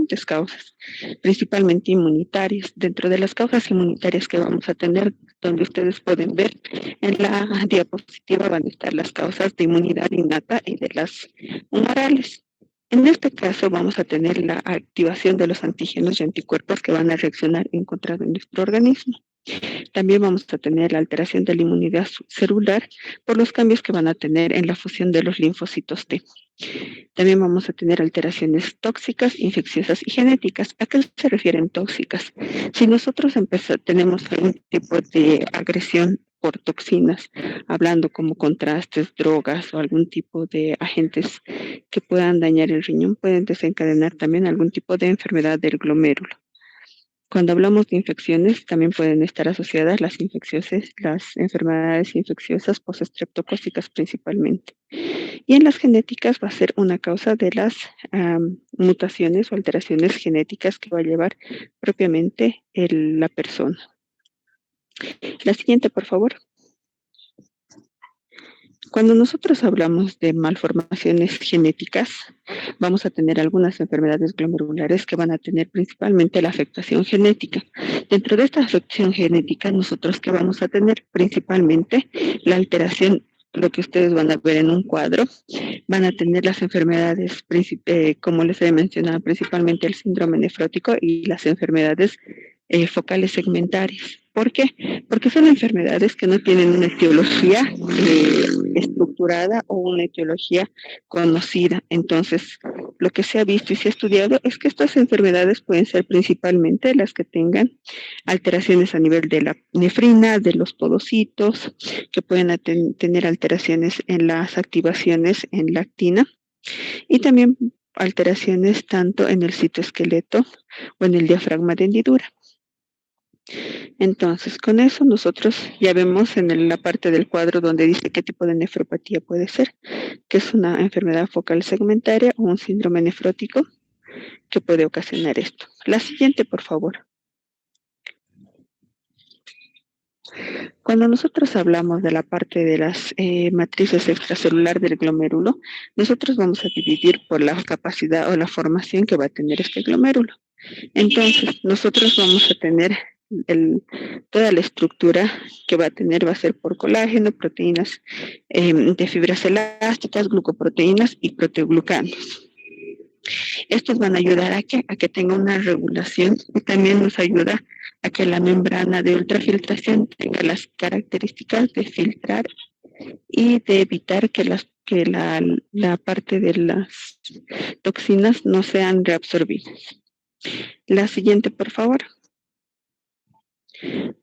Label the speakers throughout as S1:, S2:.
S1: diferentes causas, principalmente inmunitarias. Dentro de las causas inmunitarias que vamos a tener, donde ustedes pueden ver en la diapositiva van a estar las causas de inmunidad innata y de las humorales. En este caso vamos a tener la activación de los antígenos y anticuerpos que van a reaccionar en contra de nuestro organismo. También vamos a tener la alteración de la inmunidad celular por los cambios que van a tener en la fusión de los linfocitos T. También vamos a tener alteraciones tóxicas, infecciosas y genéticas. ¿A qué se refieren tóxicas? Si nosotros tenemos algún tipo de agresión por toxinas, hablando como contrastes, drogas o algún tipo de agentes que puedan dañar el riñón, pueden desencadenar también algún tipo de enfermedad del glomérulo. Cuando hablamos de infecciones, también pueden estar asociadas las enfermedades infecciosas postestreptocócicas principalmente. Y en las genéticas va a ser una causa de las mutaciones o alteraciones genéticas que va a llevar propiamente la persona. La siguiente, por favor. Cuando nosotros hablamos de malformaciones genéticas, vamos a tener algunas enfermedades glomerulares que van a tener principalmente la afectación genética. Dentro de esta afectación genética, nosotros que vamos a tener principalmente la alteración, lo que ustedes van a ver en un cuadro, van a tener las enfermedades, como les he mencionado, principalmente el síndrome nefrótico y las enfermedades focales segmentarias. ¿Por qué? Porque son enfermedades que no tienen una etiología estructurada o una etiología conocida. Entonces, lo que se ha visto y se ha estudiado es que estas enfermedades pueden ser principalmente las que tengan alteraciones a nivel de la nefrina, de los podocitos, que pueden tener alteraciones en las activaciones en la actina y también alteraciones tanto en el citoesqueleto o en el diafragma de hendidura. Entonces, con eso nosotros ya vemos en la parte del cuadro donde dice qué tipo de nefropatía puede ser, que es una enfermedad focal segmentaria o un síndrome nefrótico que puede ocasionar esto. La siguiente, por favor. Cuando nosotros hablamos de la parte de las matrices extracelular del glomérulo, nosotros vamos a dividir por la capacidad o la formación que va a tener este glomérulo. Entonces, nosotros vamos a tener toda la estructura que va a tener va a ser por colágeno, proteínas de fibras elásticas, glucoproteínas y proteoglucanos. Estos van a ayudar a que tenga una regulación y también nos ayuda a que la membrana de ultrafiltración tenga las características de filtrar y de evitar que la parte de las toxinas no sean reabsorbidas. La siguiente, por favor.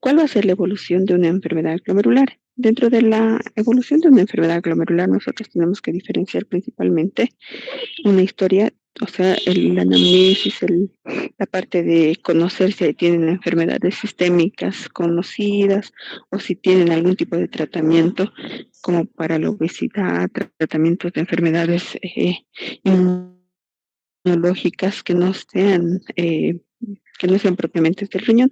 S1: ¿Cuál va a ser la evolución de una enfermedad glomerular? Dentro de la evolución de una enfermedad glomerular, nosotros tenemos que diferenciar principalmente una historia, o sea, la anamnesis, la parte de conocer si tienen enfermedades sistémicas conocidas o si tienen algún tipo de tratamiento, como para la obesidad, tratamientos de enfermedades inmunológicas que no sean propiamente del riñón.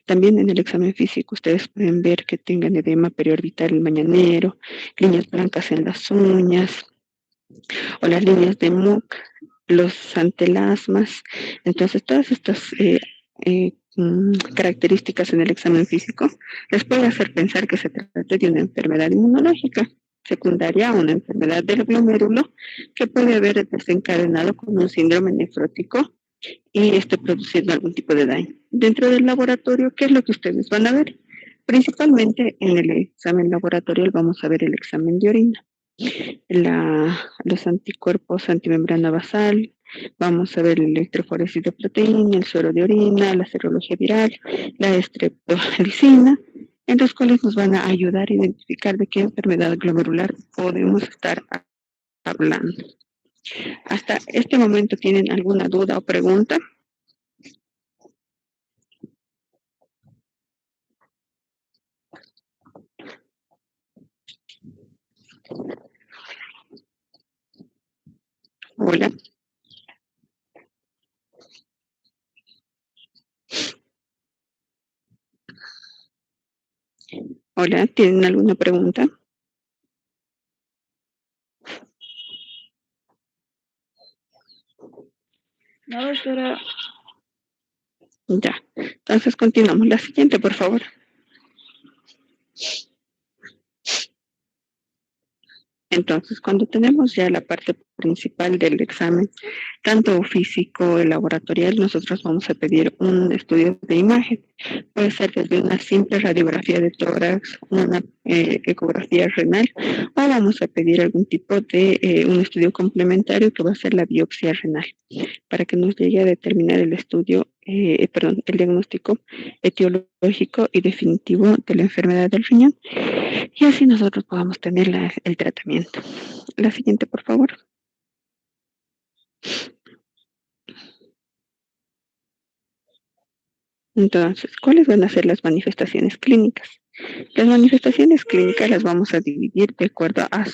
S1: También en el examen físico ustedes pueden ver que tengan edema periorbital mañanero, líneas blancas en las uñas o las líneas de Muck, los antelasmas. Entonces, todas estas características en el examen físico les puede hacer pensar que se trata de una enfermedad inmunológica secundaria a una enfermedad del glomérulo que puede haber desencadenado con un síndrome nefrótico y esté produciendo algún tipo de daño. Dentro del laboratorio, ¿qué es lo que ustedes van a ver? Principalmente en el examen laboratorial vamos a ver el examen de orina, los anticuerpos antimembrana basal, vamos a ver el electroforesis de proteína, el suero de orina, la serología viral, la estreptolicina, en los cuales nos van a ayudar a identificar de qué enfermedad glomerular podemos estar hablando. Hasta este momento, ¿tienen alguna duda o pregunta? Hola. Hola, ¿tienen alguna pregunta?
S2: No, doctora.
S1: Ya, entonces continuamos. La siguiente, por favor. Entonces, cuando tenemos ya la parte principal del examen, tanto físico, laboratorial, nosotros vamos a pedir un estudio de imagen. Puede ser desde una simple radiografía de tórax, una ecografía renal, o vamos a pedir algún tipo de un estudio complementario que va a ser la biopsia renal, para que nos llegue a determinar el estudio, perdón, el diagnóstico etiológico y definitivo de la enfermedad del riñón, y así nosotros podamos tener el tratamiento. La siguiente, por favor. Entonces, ¿cuáles van a ser las manifestaciones clínicas? Las manifestaciones clínicas las vamos a dividir de acuerdo a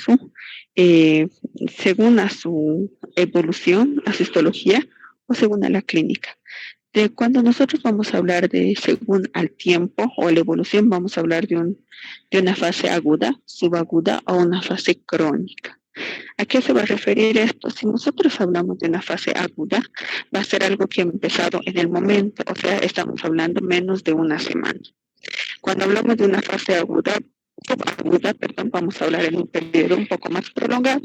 S1: eh, según a su evolución, a su histología o según a la clínica. De cuando nosotros vamos a hablar de según al tiempo o la evolución, vamos a hablar de una fase aguda, subaguda o una fase crónica. ¿A qué se va a referir esto? Si nosotros hablamos de una fase aguda, va a ser algo que ha empezado en el momento, o sea, estamos hablando menos de una semana. Cuando hablamos de una fase subaguda, perdón, vamos a hablar en un periodo un poco más prolongado,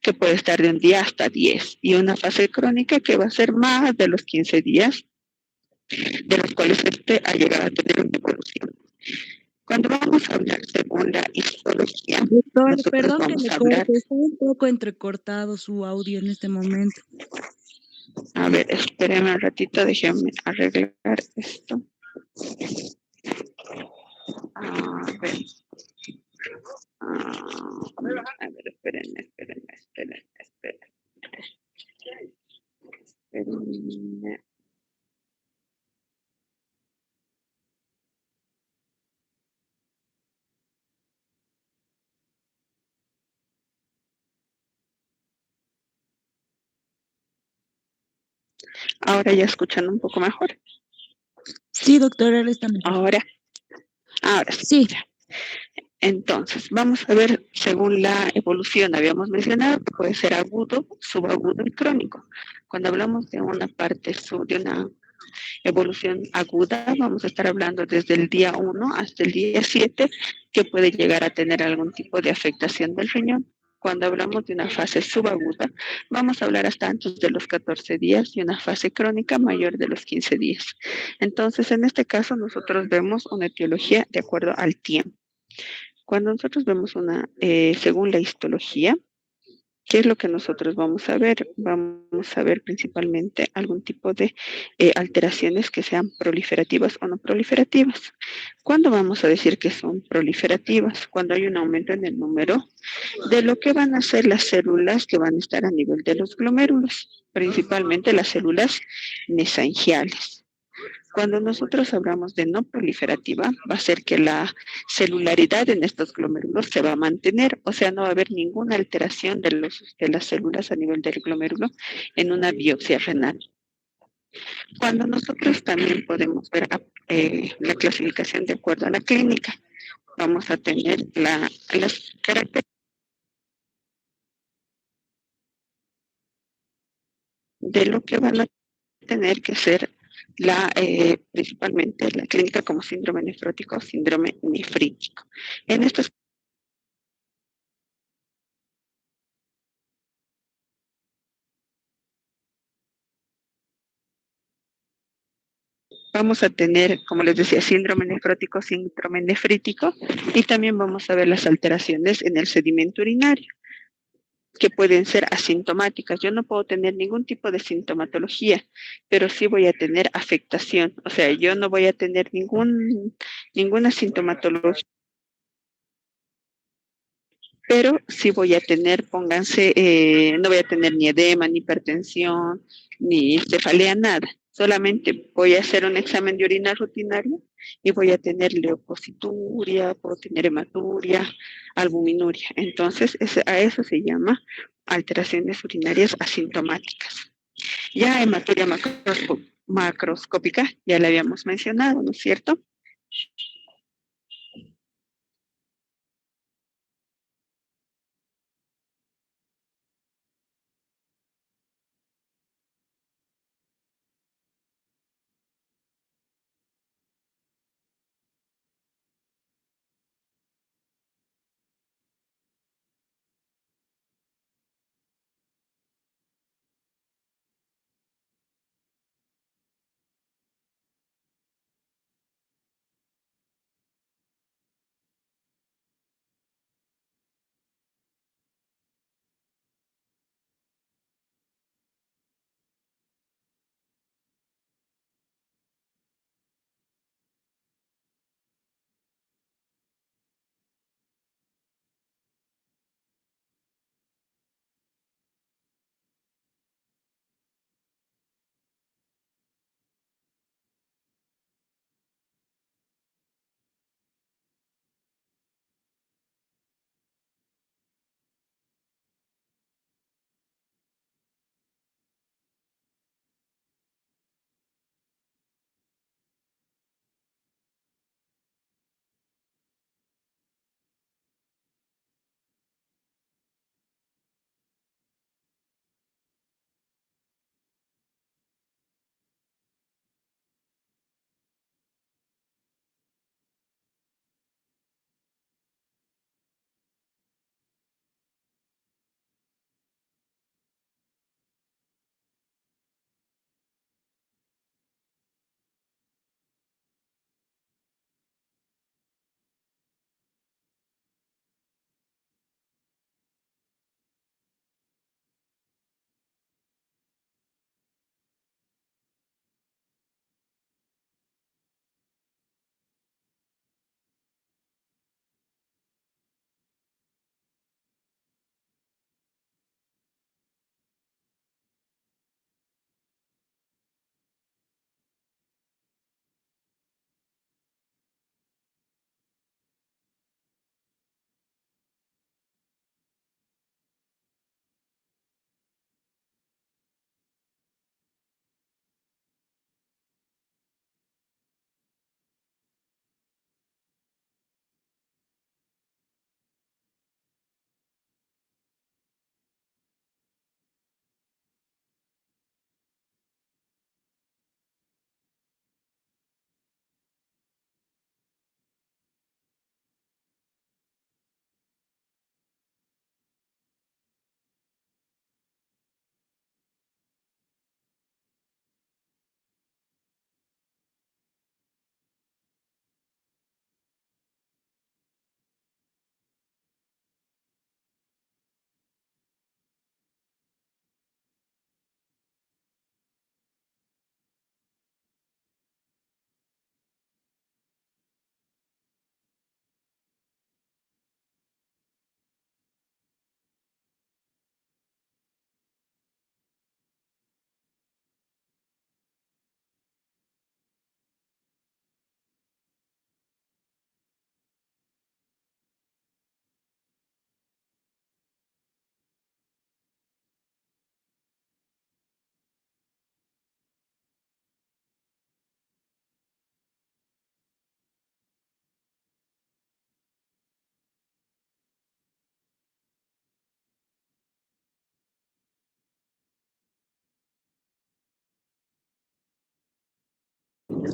S1: que puede estar de un día hasta 10, y una fase crónica que va a ser más de los 15 días, de los cuales este ha llegado a tener una evolución. Cuando vamos a hablar según la histología,
S2: Doctor,
S1: nosotros
S2: perdón que
S1: vamos
S2: le
S1: a hablar.
S2: corte, está un poco entrecortado su audio en este momento.
S1: A ver, espérenme un ratito, déjenme arreglar esto. A ver. A ver, espérenme. Espérenme. Ahora ya escuchan un poco mejor.
S2: Sí, doctora, ahora está mejor.
S1: Ahora sí.
S2: Sí.
S1: Entonces, vamos a ver según la evolución. Habíamos mencionado que puede ser agudo, subagudo y crónico. Cuando hablamos de una parte de una evolución aguda, vamos a estar hablando desde el día 1 hasta el día 7, que puede llegar a tener algún tipo de afectación del riñón. Cuando hablamos de una fase subaguda, vamos a hablar hasta antes de los 14 días y una fase crónica mayor de los 15 días. Entonces, en este caso, nosotros vemos una etiología de acuerdo al tiempo. Cuando nosotros vemos según la histología, ¿qué es lo que nosotros vamos a ver? Vamos a ver principalmente algún tipo de alteraciones que sean proliferativas o no proliferativas. ¿Cuándo vamos a decir que son proliferativas? Cuando hay un aumento en el número de lo que van a ser las células que van a estar a nivel de los glomérulos, principalmente las células mesangiales. Cuando nosotros hablamos de no proliferativa, va a ser que la celularidad en estos glomérulos se va a mantener, o sea, no va a haber ninguna alteración de las células a nivel del glomérulo en una biopsia renal. Cuando nosotros también podemos ver la clasificación de acuerdo a la clínica, vamos a tener las características de lo que van a tener que ser principalmente la clínica como síndrome nefrótico o síndrome nefrítico. En estos vamos a tener, como les decía, síndrome nefrótico, síndrome nefrítico, y también vamos a ver las alteraciones en el sedimento urinario, que pueden ser asintomáticas. Yo no puedo tener ningún tipo de sintomatología, pero sí voy a tener afectación. O sea, yo no voy a tener ninguna sintomatología, pero sí voy a tener, pónganse, no voy a tener ni edema, ni hipertensión, ni cefalea, nada. Solamente voy a hacer un examen de orina rutinario y voy a tener leucocituria, puedo tener hematuria, albuminuria. Entonces, a eso se llama alteraciones urinarias asintomáticas. Ya hematuria macroscópica, ya la habíamos mencionado, ¿no es cierto?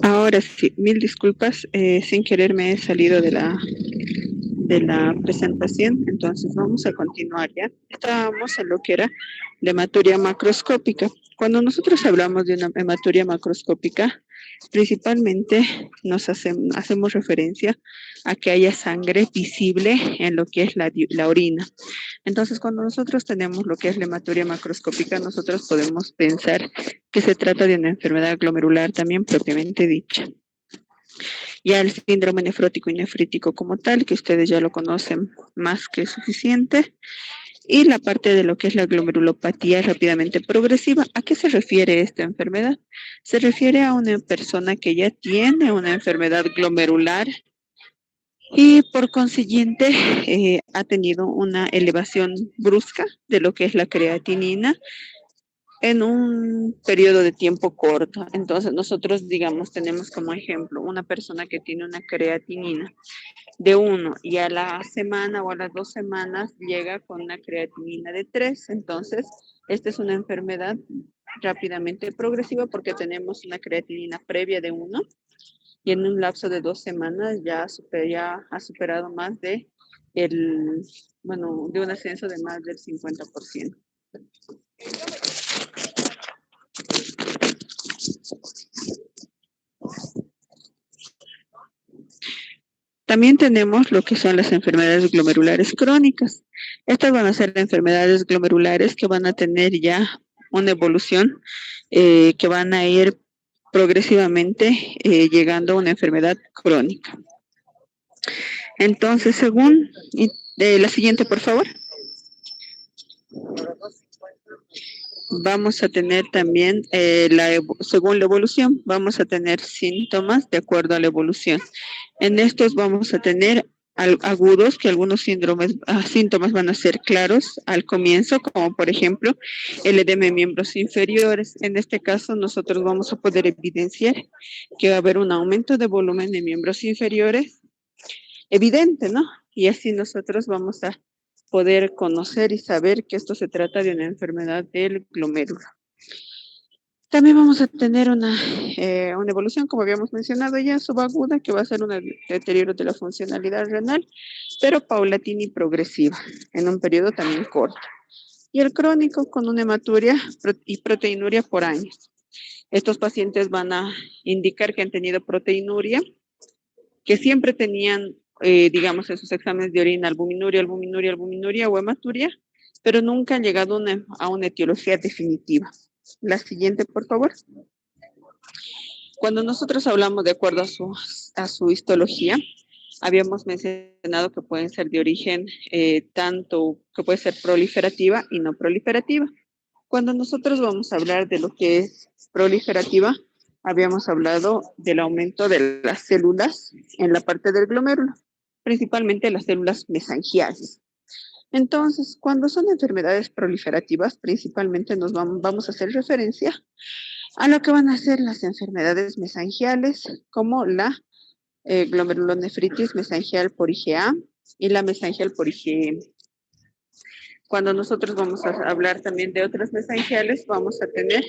S1: Ahora sí, mil disculpas, sin querer me he salido de la presentación, entonces vamos a continuar ya. Estábamos en lo que era la hematuria macroscópica. Cuando nosotros hablamos de una hematuria macroscópica, principalmente hacemos referencia a que haya sangre visible en lo que es la orina. Entonces, cuando nosotros tenemos lo que es la hematuria macroscópica, nosotros podemos pensar que se trata de una enfermedad glomerular también propiamente dicha. Ya el síndrome nefrótico y nefrítico como tal, que ustedes ya lo conocen más que suficiente, y la parte de lo que es la glomerulopatía rápidamente progresiva. ¿A qué se refiere esta enfermedad? Se refiere a una persona que ya tiene una enfermedad glomerular y por consiguiente ha tenido una elevación brusca de lo que es la creatinina en un periodo de tiempo corto. Entonces, nosotros, digamos, tenemos como ejemplo una persona que tiene una creatinina de 1 y a la semana o a las 2 semanas llega con una creatinina de 3. Entonces, esta es una enfermedad rápidamente progresiva porque tenemos una creatinina previa de 1 y en un lapso de 2 semanas ya ha superado más de de un ascenso de más del 50%. También tenemos lo que son las enfermedades glomerulares crónicas. Estas van a ser enfermedades glomerulares que van a tener ya una evolución, que van a ir progresivamente llegando a una enfermedad crónica. Entonces, la siguiente, por favor. Vamos a tener también, según la evolución, vamos a tener síntomas de acuerdo a la evolución. En estos vamos a tener agudos, que algunos síntomas van a ser claros al comienzo, como por ejemplo el edema de miembros inferiores. En este caso, nosotros vamos a poder evidenciar que va a haber un aumento de volumen de miembros inferiores evidente, ¿no? Y así nosotros vamos a poder conocer y saber que esto se trata de una enfermedad del glomérulo. También vamos a tener una evolución, como habíamos mencionado ya, subaguda, que va a ser un deterioro de la funcionalidad renal, pero paulatina y progresiva, en un periodo también corto. Y el crónico con una hematuria y proteinuria por años. Estos pacientes van a indicar que han tenido proteinuria, que siempre tenían, digamos, en sus exámenes de orina albuminuria o hematuria, pero nunca han llegado a una etiología definitiva. La siguiente, por favor. Cuando nosotros hablamos de acuerdo a su histología, habíamos mencionado que pueden ser de origen tanto que puede ser proliferativa y no proliferativa. Cuando nosotros vamos a hablar de lo que es proliferativa, habíamos hablado del aumento de las células en la parte del glomérulo, principalmente las células mesangiales. Entonces, cuando son enfermedades proliferativas, principalmente vamos a hacer referencia a lo que van a ser las enfermedades mesangiales, como la glomerulonefritis mesangial por IgA y la mesangial por IgM. Cuando nosotros vamos a hablar también de otras mesangiales, vamos a tener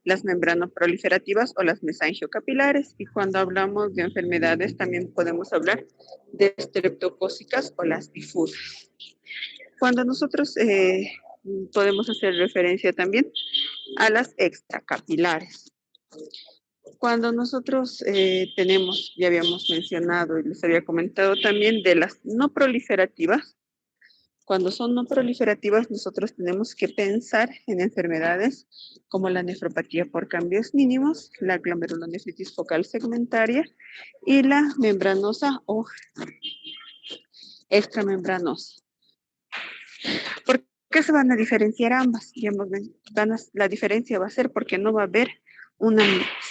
S1: las membranoproliferativas o las mesangiocapilares. Y cuando hablamos de enfermedades, también podemos hablar de streptocócicas o las difusas. Cuando nosotros podemos hacer referencia también a las extracapilares. Cuando nosotros tenemos, ya habíamos mencionado y les había comentado también de las no proliferativas. Cuando son no proliferativas, nosotros tenemos que pensar en enfermedades como la nefropatía por cambios mínimos, la glomerulonefritis focal segmentaria y la membranosa o extramembranosa. ¿Por qué se van a diferenciar ambas? La diferencia va a ser porque no va a haber una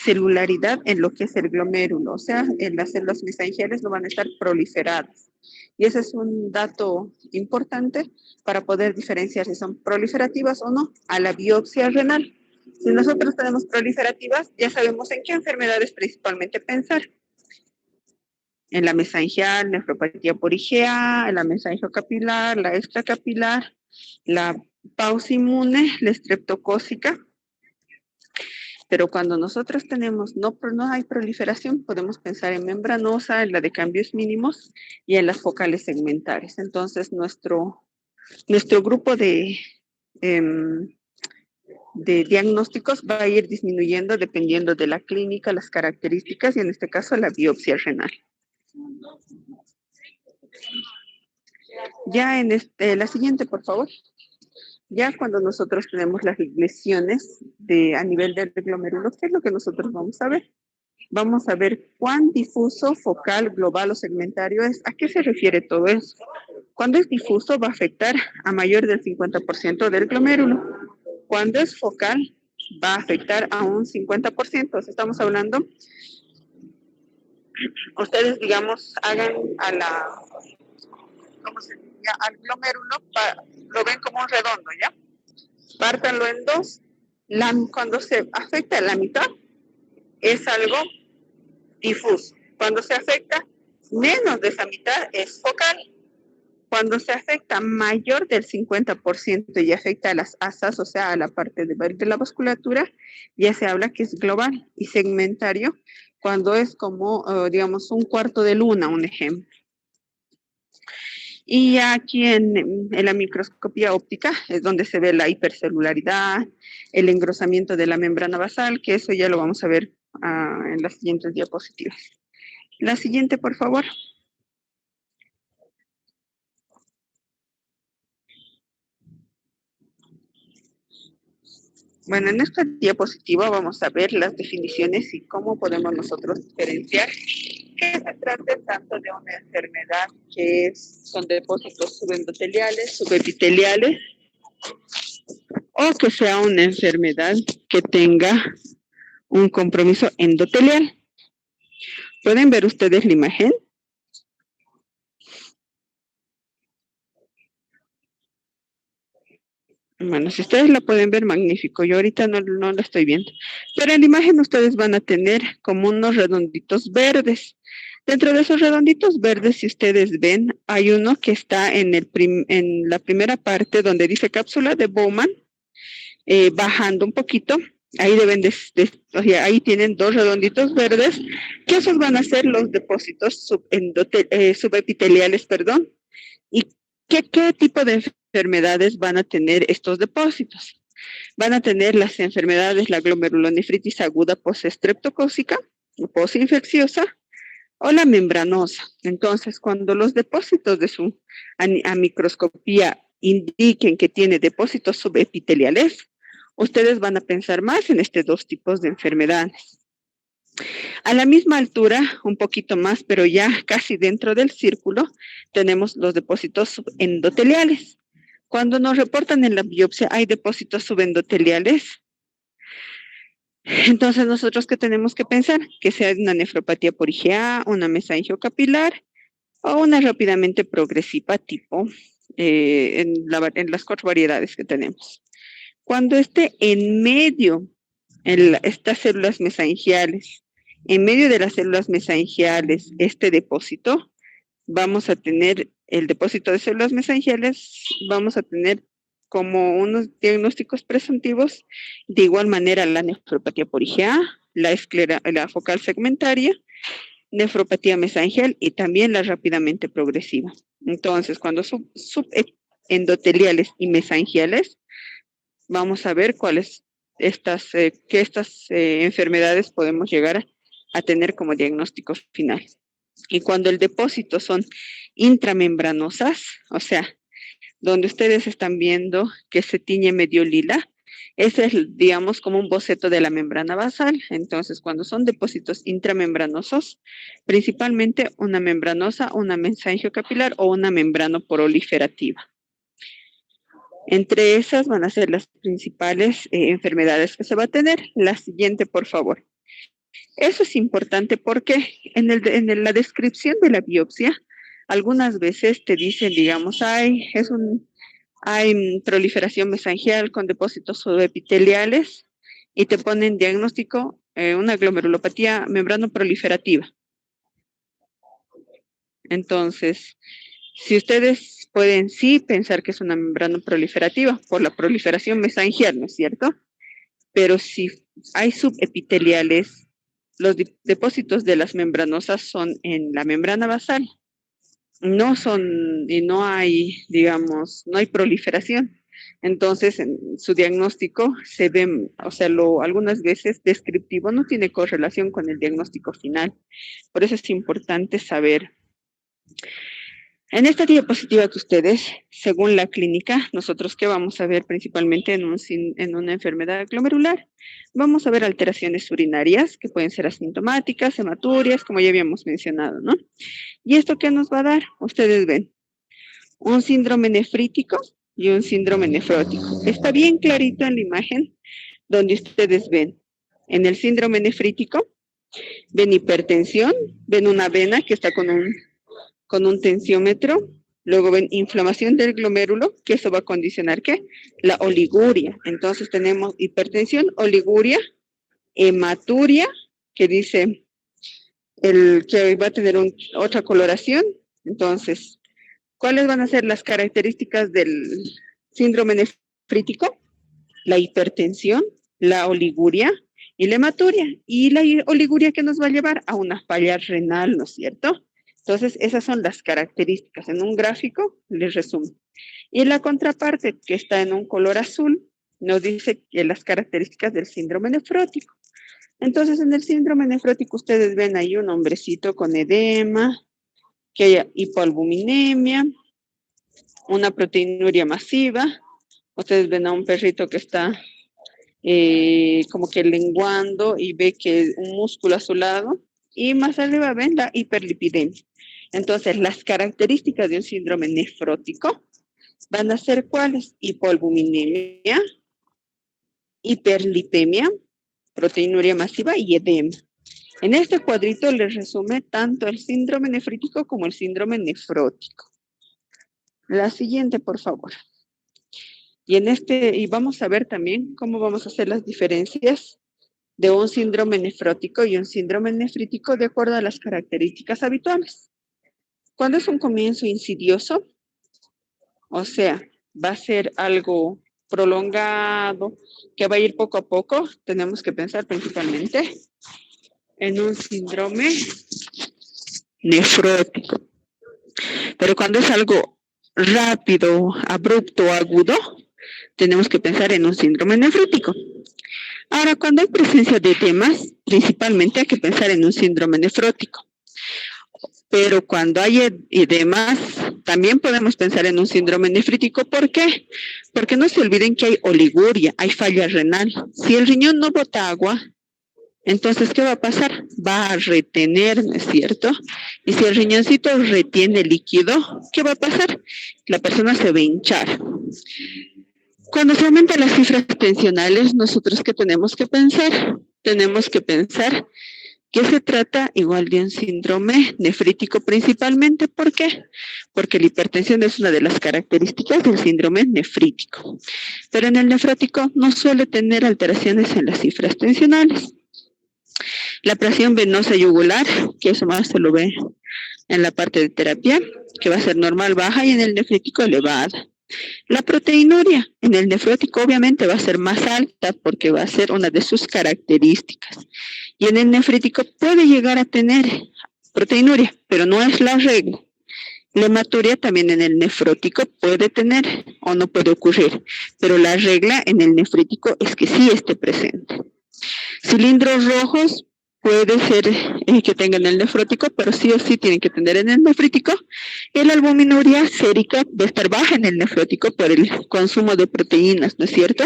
S1: celularidad en lo que es el glomérulo, o sea, en las células mesangiales no van a estar proliferadas. Y ese es un dato importante para poder diferenciar si son proliferativas o no a la biopsia renal. Si nosotros tenemos proliferativas, ya sabemos en qué enfermedades principalmente pensar. En la mesangial, nefropatía por IgA, en la mesangiocapilar, la extracapilar, la pausa inmune, la estreptocócica Pero cuando nosotros tenemos, no hay proliferación, podemos pensar en membranosa, en la de cambios mínimos y en las focales segmentales. Entonces, nuestro grupo em, de diagnósticos va a ir disminuyendo dependiendo de la clínica, las características y en este caso la biopsia renal. Ya en la siguiente, por favor. Ya cuando nosotros tenemos las lesiones a nivel del glomérulo, ¿qué es lo que nosotros vamos a ver? Vamos a ver cuán difuso, focal, global o segmentario es. ¿A qué se refiere todo eso? Cuando es difuso va a afectar a mayor del 50% del glomérulo. Cuando es focal va a afectar a un 50%. Estamos hablando, ustedes digamos, hagan al glomérulo, lo ven como un redondo, ¿ya? Pártanlo en dos. Cuando se afecta la mitad, es algo difuso. Cuando se afecta menos de esa mitad, es focal. Cuando se afecta mayor del 50% y afecta a las asas, o sea, a la parte de la vasculatura, ya se habla que es global. Y segmentario, cuando es como, digamos, un cuarto de luna, un ejemplo. Y aquí en la microscopía óptica es donde se ve la hipercelularidad, el engrosamiento de la membrana basal, que eso ya lo vamos a ver en las siguientes diapositivas. La siguiente, por favor. Bueno, en esta diapositiva vamos a ver las definiciones y cómo podemos nosotros diferenciar que se trate tanto de una enfermedad que son depósitos subendoteliales, subepiteliales, o que sea una enfermedad que tenga un compromiso endotelial. ¿Pueden ver ustedes la imagen? Bueno, si ustedes la pueden ver, magnífico. Yo ahorita no la estoy viendo. Pero en la imagen ustedes van a tener como unos redonditos verdes. Dentro de esos redonditos verdes, si ustedes ven, hay uno que está en la primera parte donde dice cápsula de Bowman, bajando un poquito. Ahí o sea, ahí tienen dos redonditos verdes, que esos van a ser los depósitos subepiteliales, perdón. ¿Y qué tipo de enfermedades van a tener estos depósitos? Van a tener las enfermedades, la glomerulonefritis aguda postestreptocócica, postinfecciosa, o la membranosa. Entonces, cuando los depósitos de su microscopía indiquen que tiene depósitos subepiteliales, ustedes van a pensar más en estos dos tipos de enfermedades. A la misma altura, un poquito más, pero ya casi dentro del círculo, tenemos los depósitos subendoteliales. Cuando nos reportan en la biopsia hay depósitos subendoteliales, entonces nosotros ¿qué tenemos que pensar? Que sea una nefropatía por IgA, una mesangiocapilar o una rápidamente progresiva tipo en las 4 variedades que tenemos. Cuando esté en medio, estas células mesangiales, en medio de las células mesangiales, este depósito, vamos a tener el depósito de células mesangiales, vamos a tener como unos diagnósticos presuntivos, de igual manera la nefropatía por IgA, la focal segmentaria, nefropatía mesangial y también la rápidamente progresiva. Entonces, cuando subendoteliales y mesangiales, vamos a ver cuáles estas enfermedades podemos llegar a tener como diagnóstico final. Y cuando el depósito son intramembranosas, o sea, donde ustedes están viendo que se tiñe medio lila, ese es, digamos, como un boceto de la membrana basal. Entonces, cuando son depósitos intramembranosos, principalmente una membranosa, una mesangiocapilar o una membrano proliferativa. Entre esas van a ser las principales enfermedades que se va a tener. La siguiente, por favor. Eso es importante porque en la descripción de la biopsia, algunas veces te dicen, digamos, hay proliferación mesangial con depósitos subepiteliales y te ponen diagnóstico, una glomerulopatía membrano proliferativa. Entonces, si ustedes pueden sí pensar que es una membrana proliferativa por la proliferación mesangial, ¿no es cierto? Pero si hay subepiteliales. Los depósitos de las membranosas son en la membrana basal. No son, y no hay, digamos, no hay proliferación. Entonces, en su diagnóstico se ve, o sea, algunas veces descriptivo no tiene correlación con el diagnóstico final. Por eso es importante saber. En esta diapositiva que ustedes, según la clínica, nosotros que vamos a ver principalmente en una enfermedad glomerular, vamos a ver alteraciones urinarias que pueden ser asintomáticas, hematurias, como ya habíamos mencionado, ¿no? ¿Y esto qué nos va a dar? Ustedes ven, un síndrome nefrítico y un síndrome nefrótico. Está bien clarito en la imagen donde ustedes ven. En el síndrome nefrítico ven hipertensión, ven una vena que está con un tensiómetro, luego ven inflamación del glomérulo, que eso va a condicionar ¿qué? La oliguria. Entonces tenemos hipertensión, oliguria, hematuria, que dice el que va a tener otra coloración. Entonces, ¿cuáles van a ser las características del síndrome nefrítico? La hipertensión, la oliguria y la hematuria. Y la oliguria que nos va a llevar a una falla renal, ¿no es cierto? Entonces, esas son las características. En un gráfico les resumo. Y la contraparte, que está en un color azul, nos dice que las características del síndrome nefrótico. Entonces, en el síndrome nefrótico ustedes ven ahí un hombrecito con edema, que haya hipoalbuminemia, una proteinuria masiva. Ustedes ven a un perrito que está como que lenguando y ve que un músculo a su lado. Y más arriba ven la hiperlipidemia. Entonces, las características de un síndrome nefrótico van a ser ¿cuáles? Hipoalbuminemia, hiperlipemia, proteinuria masiva y edema. En este cuadrito les resume tanto el síndrome nefrítico como el síndrome nefrótico. La siguiente, por favor. Y vamos a ver también cómo vamos a hacer las diferencias de un síndrome nefrótico y un síndrome nefrítico de acuerdo a las características habituales. Cuando es un comienzo insidioso, o sea, va a ser algo prolongado, que va a ir poco a poco, tenemos que pensar principalmente en un síndrome nefrótico. Pero cuando es algo rápido, abrupto, agudo, tenemos que pensar en un síndrome nefrítico. Ahora, cuando hay presencia de edemas, principalmente hay que pensar en un síndrome nefrótico. Pero cuando hay edemas, también podemos pensar en un síndrome nefrítico. ¿Por qué? Porque no se olviden que hay oliguria, hay falla renal. Si el riñón no bota agua, entonces, ¿qué va a pasar? Va a retener, ¿no es cierto? Y si el riñoncito retiene líquido, ¿qué va a pasar? La persona se va a hinchar. Cuando se aumentan las cifras tensionales, ¿nosotros qué tenemos que pensar? Tenemos que pensar que se trata igual de un síndrome nefrítico principalmente. ¿Por qué? Porque la hipertensión es una de las características del síndrome nefrítico. Pero en el nefrótico no suele tener alteraciones en las cifras tensionales. La presión venosa yugular, que eso más se lo ve en la parte de terapia, que va a ser normal, baja, y en el nefrítico elevada. La proteinuria en el nefrótico obviamente va a ser más alta porque va a ser una de sus características. Y en el nefrítico puede llegar a tener proteinuria, pero no es la regla. La hematuria también en el nefrótico puede tener o no puede ocurrir, pero la regla en el nefrítico es que sí esté presente. Cilindros rojos puede ser que tengan el nefrótico, pero sí o sí tienen que tener en el nefrítico. Y la albuminuria sérica va a estar baja en el nefrótico por el consumo de proteínas, ¿no es cierto?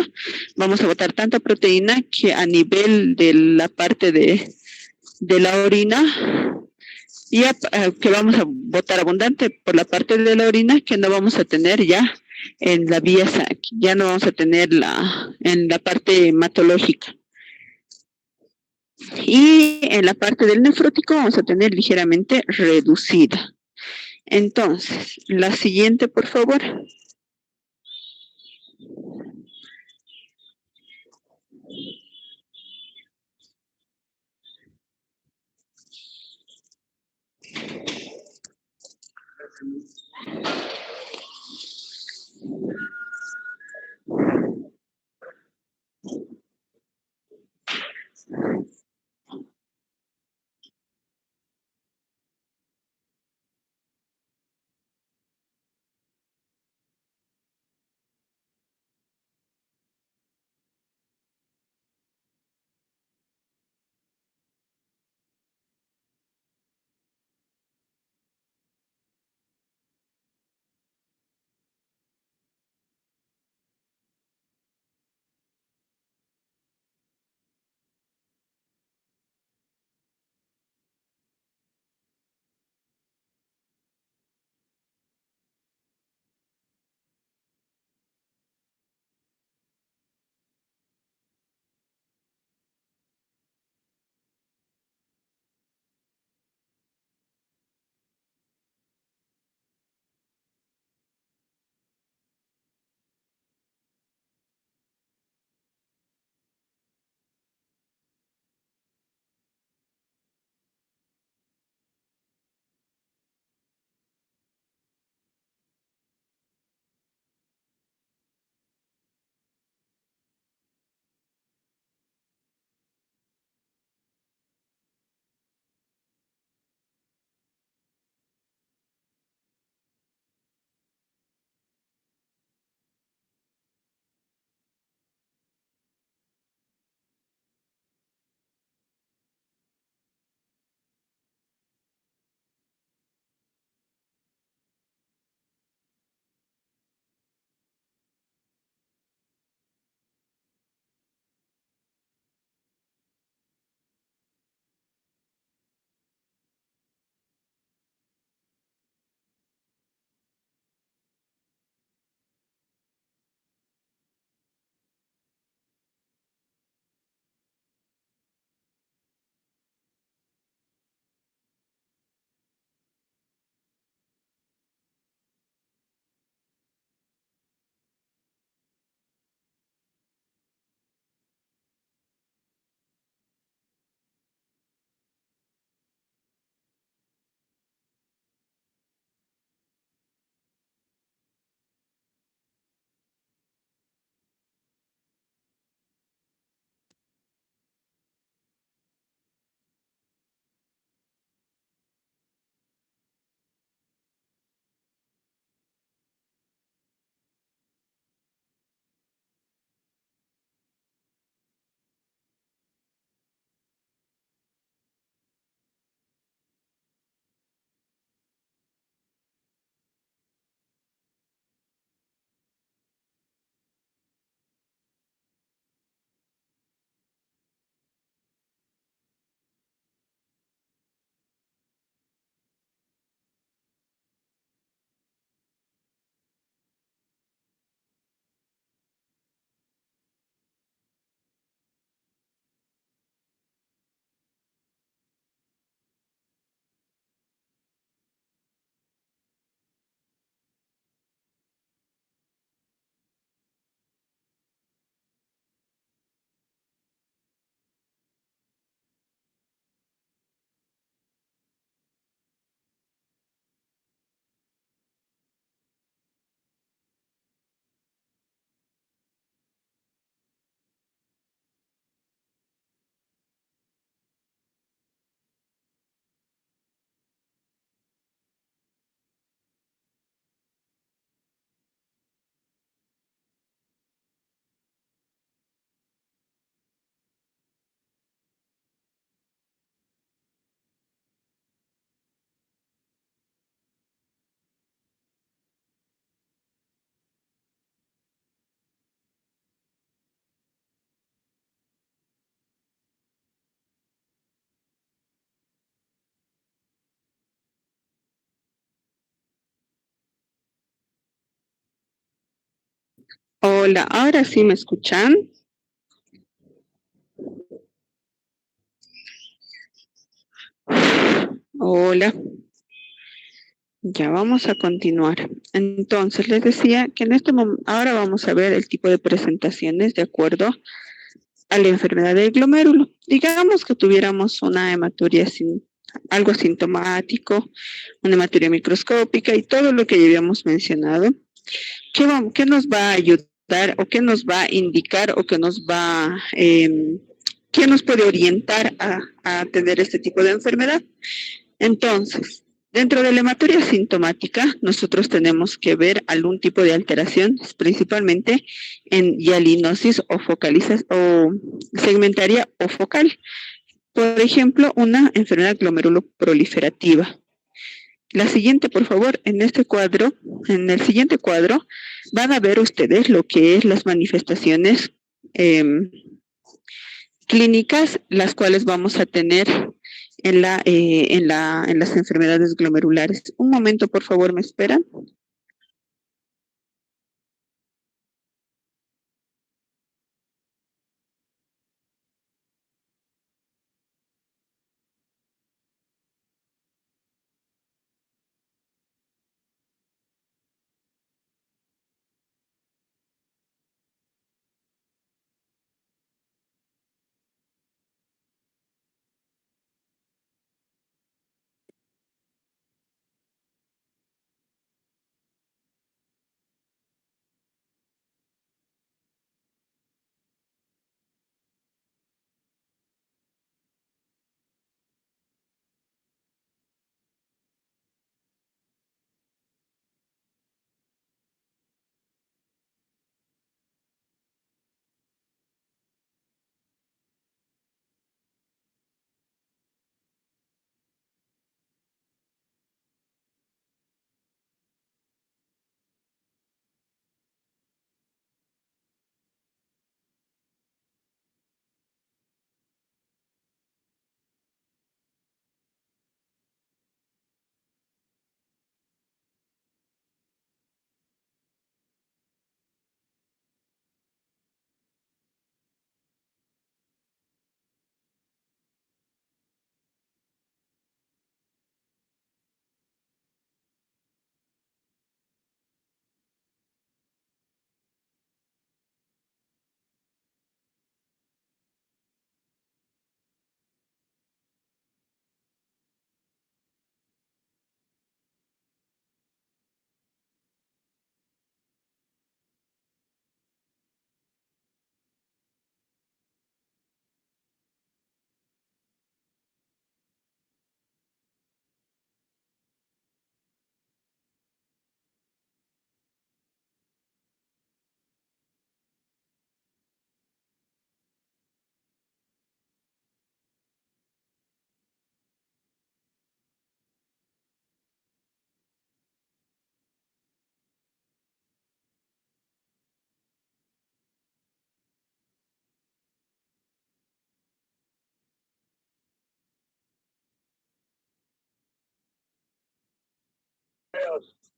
S1: Vamos a botar tanta proteína que a nivel de la parte de la orina, ya que vamos a botar abundante por la parte de la orina, que no vamos a tener ya en la vía, ya no vamos a tener en la parte hematológica. Y en la parte del nefrótico vamos a tener ligeramente reducida. Entonces, la siguiente, por favor. Hola, ahora sí me escuchan. Hola, ya vamos a continuar. Entonces, les decía que en este momento, ahora vamos a ver el tipo de presentaciones de acuerdo a la enfermedad del glomérulo. Digamos que tuviéramos una hematuria sin algo sintomático, una hematuria microscópica y todo lo que ya habíamos mencionado. ¿Qué nos va a ayudar o qué nos va a indicar o qué nos puede orientar a tener este tipo de enfermedad? Entonces, dentro de la hematuria sintomática, nosotros tenemos que ver algún tipo de alteración, principalmente en hialinosis o o segmentaria o focal. Por ejemplo, una enfermedad glomeruloproliferativa. La siguiente, por favor, en el siguiente cuadro, van a ver ustedes lo que es las manifestaciones eh, clínicas, las cuales vamos a tener en las enfermedades glomerulares. Un momento, por favor, ¿me esperan?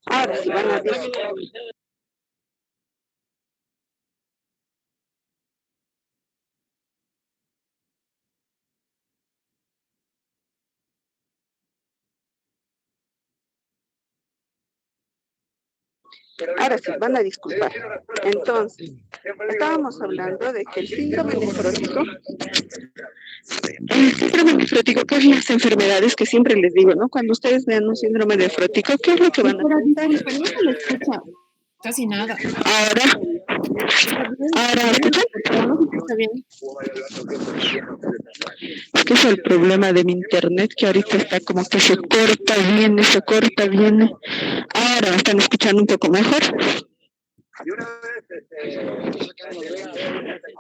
S1: Ahora sí, van a ver. Ahora sí, van a disculpar. Entonces, estábamos hablando de que el síndrome nefrótico, que es las enfermedades que siempre les digo, ¿no? Cuando ustedes vean un síndrome nefrótico, ¿qué es lo que van a pensar?
S3: Disculpa, no se le escucha casi nada.
S1: Ahora, ahora, ¿me escuchan?
S3: Pero no se escucha bien.
S1: Es que es el problema de mi internet, que ahorita está como que se corta, viene, se corta, viene. Ahora me están escuchando un poco mejor.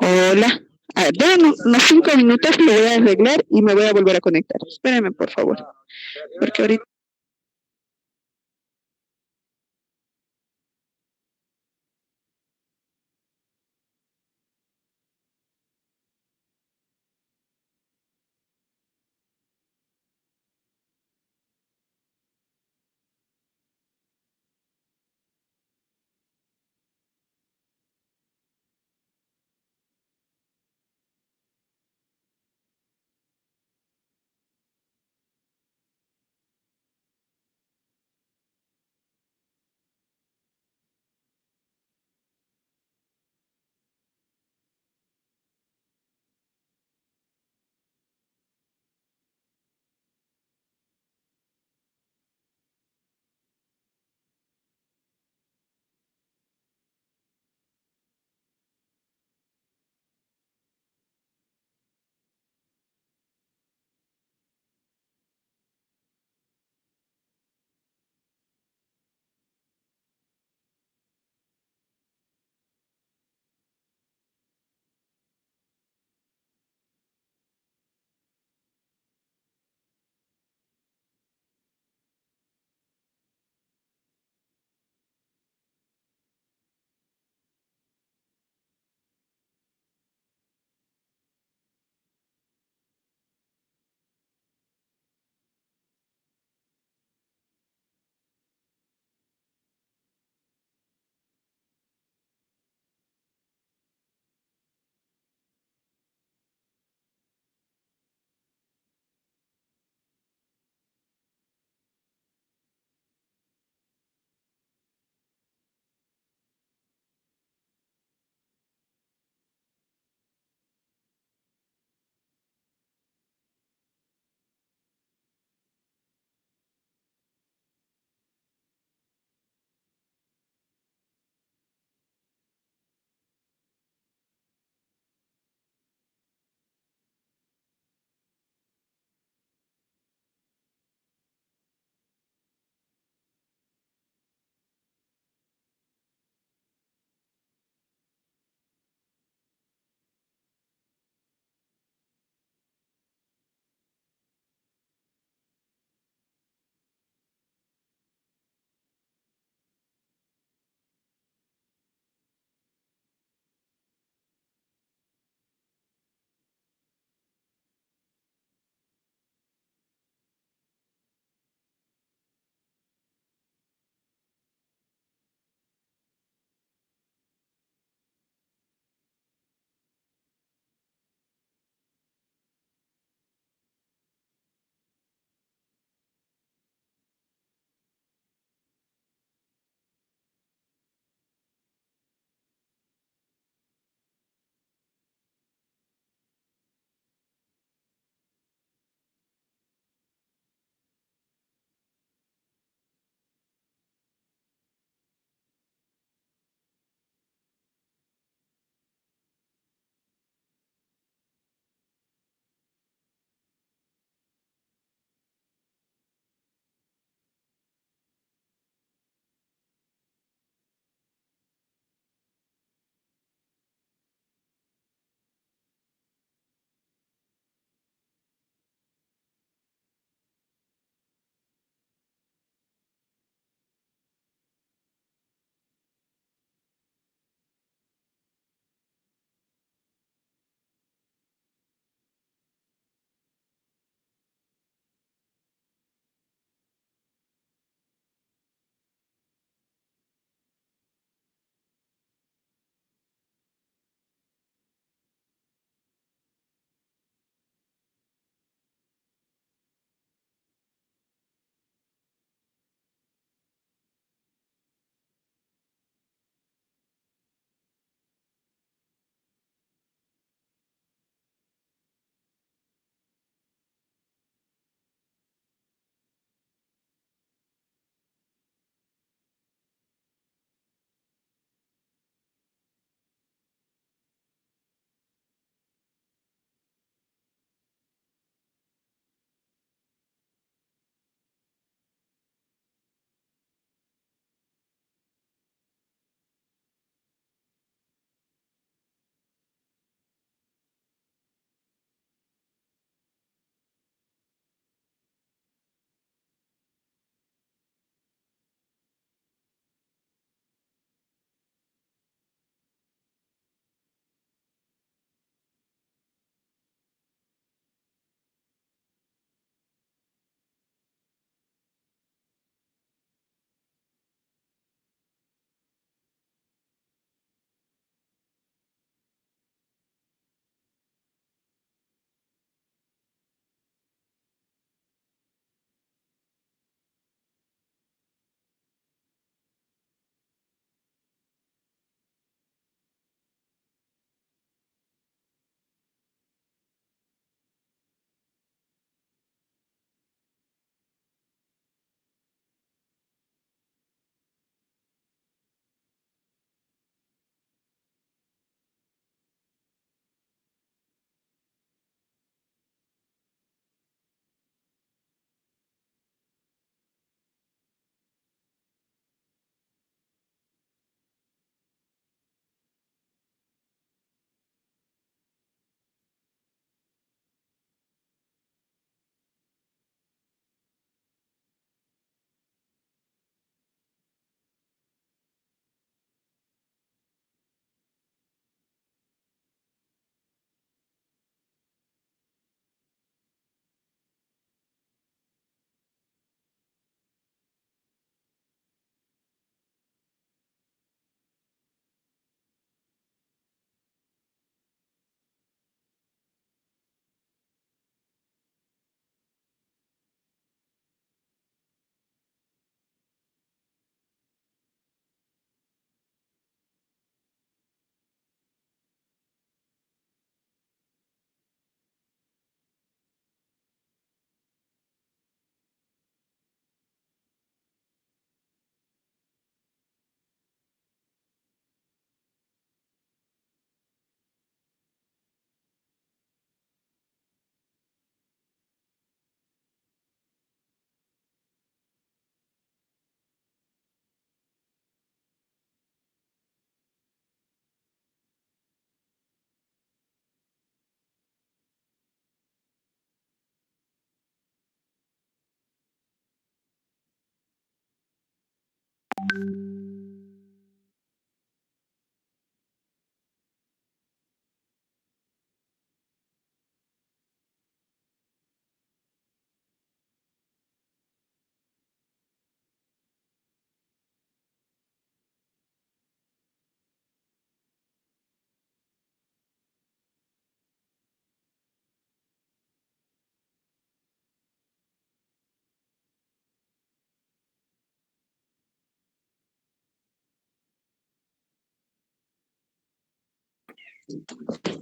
S1: Hola. A ver, denme unos 5 minutos, lo voy a arreglar y me voy a volver a conectar. Espérenme, por favor. Porque ahorita...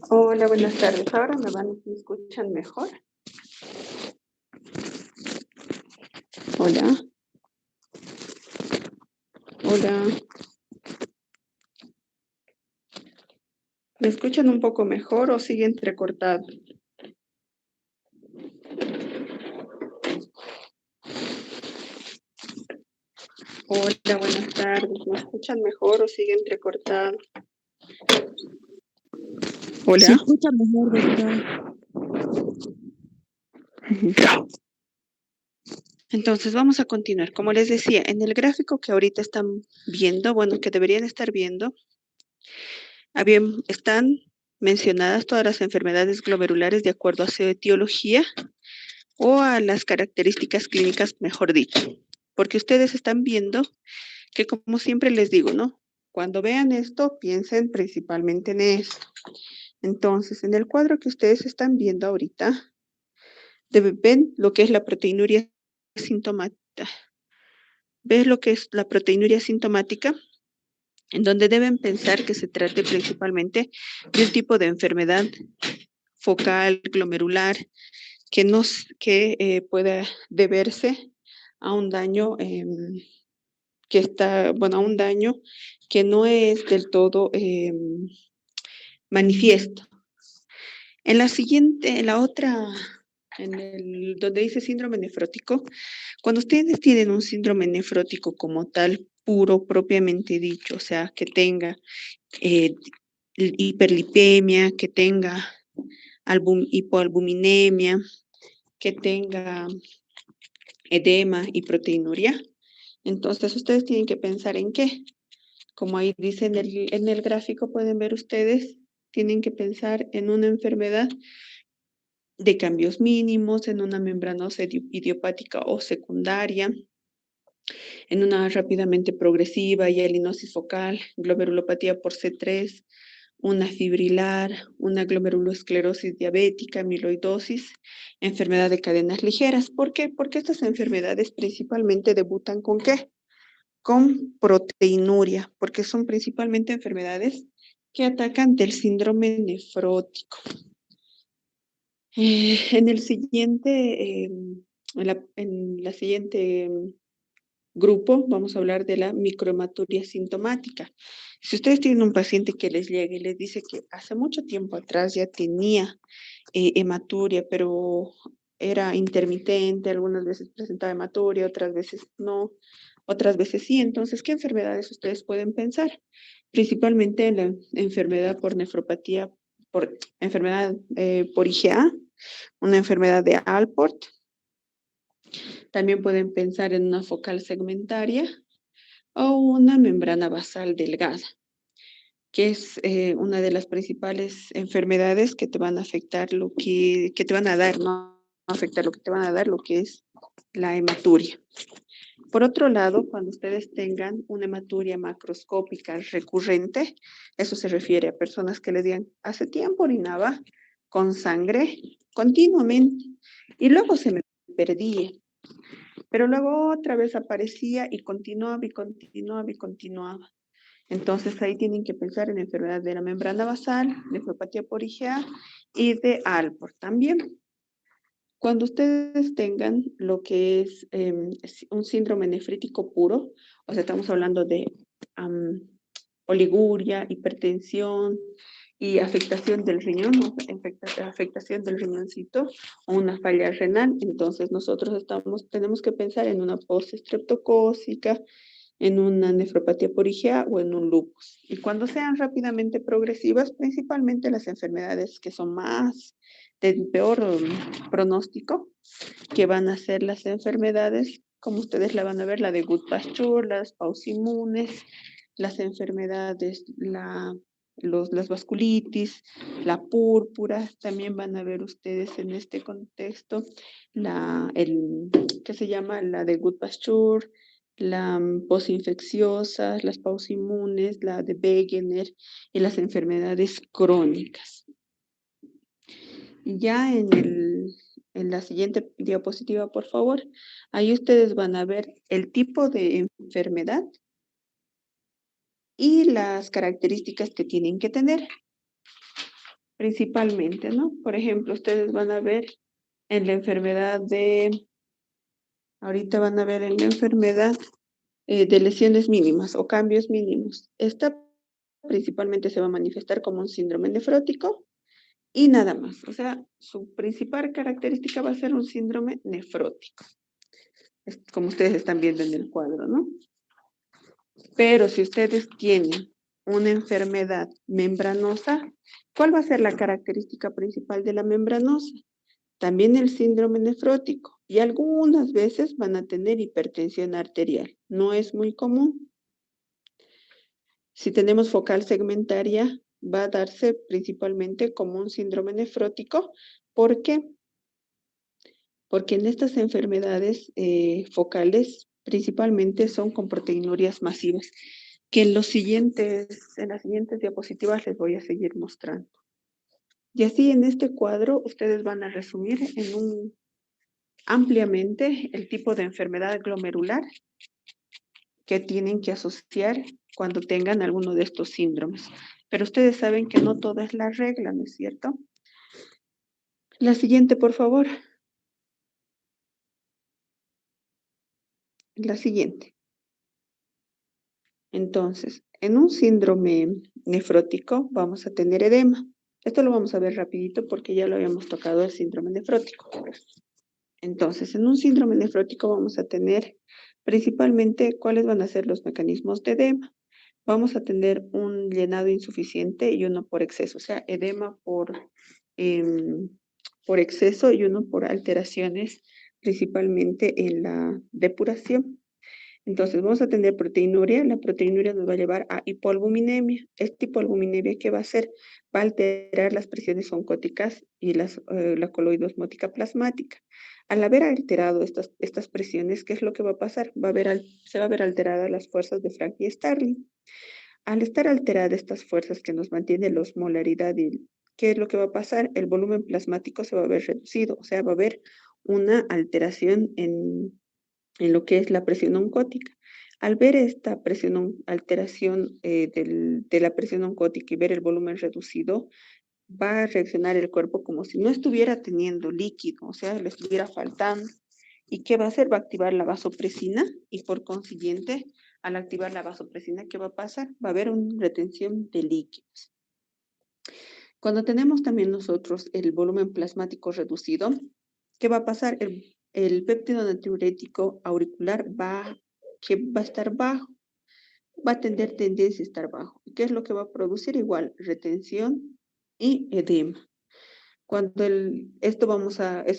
S1: Hola, buenas tardes. ¿Ahora me escuchan mejor? Hola, hola. ¿Me escuchan un poco mejor o sigue entrecortado? Hola, buenas tardes. ¿Me escuchan mejor o sigue entrecortado?
S2: Se
S1: Hola.
S2: escucha mejor, doctora.
S1: Entonces vamos a continuar. Como les decía, en el gráfico que ahorita están viendo, bueno, que deberían estar viendo, están mencionadas todas las enfermedades glomerulares de acuerdo a su etiología o a las características clínicas, mejor dicho. Porque ustedes están viendo que, como siempre les digo, ¿no? Cuando vean esto, piensen principalmente en esto. Entonces, en el cuadro que ustedes están viendo ahorita, ven lo que es la proteinuria sintomática. ¿Ves lo que es la proteinuria sintomática? En donde deben pensar que se trate principalmente de un tipo de enfermedad focal, glomerular, que pueda deberse a un daño a un daño que no es del todo manifiesto. En la siguiente, en la otra, donde dice síndrome nefrótico, cuando ustedes tienen un síndrome nefrótico como tal, puro, propiamente dicho, o sea, que tenga hiperlipemia, que tenga hipoalbuminemia, que tenga edema y proteinuria, entonces ustedes tienen que pensar en qué. Como ahí dice en el gráfico, pueden ver ustedes, tienen que pensar en una enfermedad de cambios mínimos, en una membranosa idiopática o secundaria, en una rápidamente progresiva hialinosis focal, glomerulopatía por C3, una fibrilar, una glomerulosclerosis diabética, amiloidosis, enfermedad de cadenas ligeras. ¿Por qué? Porque estas enfermedades principalmente debutan ¿con qué? Con proteinuria, porque son principalmente enfermedades que atacan del síndrome nefrótico. En el siguiente, en la siguiente grupo vamos a hablar de la microhematuria sintomática. Si ustedes tienen un paciente que les llega y les dice que hace mucho tiempo atrás ya tenía hematuria, pero era intermitente, algunas veces presentaba hematuria, otras veces no, otras veces sí. Entonces, ¿qué enfermedades ustedes pueden pensar? Principalmente en la enfermedad por nefropatía, por enfermedad por IgA, una enfermedad de Alport. También pueden pensar en una focal segmentaria o una membrana basal delgada, que es una de las principales enfermedades que te van a afectar que te van a dar, no afectar lo que te van a dar, lo que es la hematuria. Por otro lado, cuando ustedes tengan una hematuria macroscópica recurrente, eso se refiere a personas que le digan, hace tiempo orinaba con sangre continuamente y luego se me perdía, pero luego otra vez aparecía y continuaba y continuaba y continuaba. Entonces ahí tienen que pensar en enfermedad de la membrana basal, nefropatía por IgA y de Alport también. Cuando ustedes tengan lo que es un síndrome nefrítico puro, o sea, estamos hablando de oliguria, hipertensión y afectación del riñón, ¿no? Afectación del riñoncito o una falla renal, entonces nosotros tenemos que pensar en una postestreptocócica, en una nefropatía por IgA o en un lupus. Y cuando sean rápidamente progresivas, principalmente las enfermedades que son más de peor pronóstico, que van a ser las enfermedades, como ustedes la van a ver, la de Goodpasture, las pausimunes, las enfermedades, las vasculitis, la púrpura, también van a ver ustedes en este contexto ¿qué se llama? La de Goodpasture, la posinfecciosa, las pausimunes, la de Wegener y las enfermedades crónicas. Ya en la siguiente diapositiva, por favor, ahí ustedes van a ver el tipo de enfermedad y las características que tienen que tener. principalmente, ¿no? Por ejemplo, ustedes van a ver en la enfermedad ahorita van a ver en la enfermedad de lesiones mínimas o cambios mínimos. Esta principalmente se va a manifestar como un síndrome nefrótico y nada más. O sea, su principal característica va a ser un síndrome nefrótico, como ustedes están viendo en el cuadro, ¿no? Pero si ustedes tienen una enfermedad membranosa, ¿cuál va a ser la característica principal de la membranosa? También el síndrome nefrótico y algunas veces van a tener hipertensión arterial. No es muy común. Si tenemos focal segmentaria, va a darse principalmente como un síndrome nefrótico. ¿Por qué? Porque en estas enfermedades focales principalmente son con proteinurias masivas, que en las siguientes diapositivas les voy a seguir mostrando. Y así en este cuadro ustedes van a resumir ampliamente el tipo de enfermedad glomerular que tienen que asociar cuando tengan alguno de estos síndromes. Pero ustedes saben que no toda es la regla, ¿no es cierto? La siguiente, por favor. La siguiente. Entonces, en un síndrome nefrótico vamos a tener edema. Esto lo vamos a ver rapidito porque ya lo habíamos tocado el síndrome nefrótico. Entonces, en un síndrome nefrótico vamos a tener principalmente cuáles van a ser los mecanismos de edema. Vamos a tener un llenado insuficiente y uno por exceso, o sea, edema por exceso y uno por alteraciones, principalmente en la depuración. Entonces, vamos a tener proteinuria. La proteinuria nos va a llevar a hipoalbuminemia. Esta hipoalbuminemia, ¿qué va a hacer? Va a alterar las presiones oncóticas y la coloidosmótica plasmática. Al haber alterado estas presiones, ¿qué es lo que va a pasar? Se va a ver alteradas las fuerzas de Frank y Starling. Al estar alteradas estas fuerzas que nos mantienen la osmolaridad, ¿qué es lo que va a pasar? El volumen plasmático se va a ver reducido, o sea, va a haber una alteración en lo que es la presión oncótica. Al ver esta alteración de la presión oncótica y ver el volumen reducido, va a reaccionar el cuerpo como si no estuviera teniendo líquido, o sea, le estuviera faltando. ¿Y qué va a hacer? Va a activar la vasopresina y por consiguiente, al activar la vasopresina, ¿qué va a pasar? Va a haber una retención de líquidos. Cuando tenemos también nosotros el volumen plasmático reducido, ¿qué va a pasar? El péptido natriurético auricular va a estar bajo, va a tener tendencia a estar bajo. ¿Qué es lo que va a producir? Igual, retención y edema. Es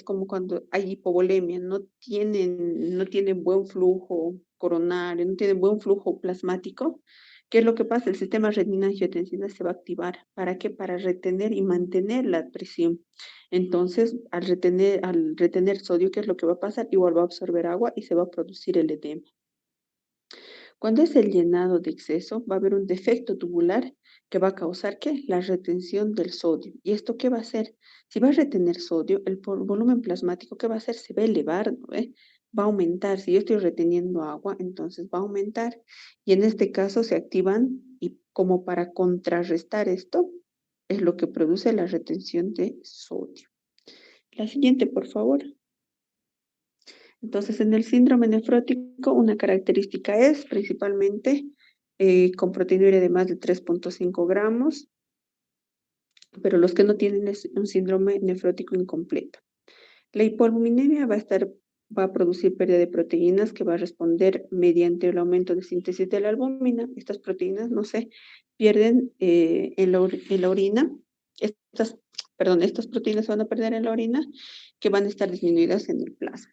S1: como cuando hay hipovolemia, no tienen buen flujo coronario, no tienen buen flujo plasmático. ¿Qué es lo que pasa? El sistema renina-angiotensina se va a activar. ¿Para qué? Para retener y mantener la presión. Entonces, al retener sodio, ¿qué es lo que va a pasar? Igual va a absorber agua y se va a producir el edema. Cuando es el llenado de exceso, va a haber un defecto tubular que va a causar, ¿qué? La retención del sodio. ¿Y esto qué va a hacer? Si va a retener sodio, el volumen plasmático, ¿qué va a hacer? Se va a elevar, ¿no? Va a aumentar. Si yo estoy reteniendo agua, entonces va a aumentar. Y en este caso se activan y como para contrarrestar esto, es lo que produce la retención de sodio. La siguiente, por favor. Entonces, en el síndrome nefrótico, una característica es principalmente con proteinuria de más de 3.5 gramos, pero los que no tienen es un síndrome nefrótico incompleto. La hipoalbuminemia va a producir pérdida de proteínas que va a responder mediante el aumento de síntesis de la albúmina. Estas proteínas no se pierden en la orina. Estas proteínas se van a perder en la orina que van a estar disminuidas en el plasma.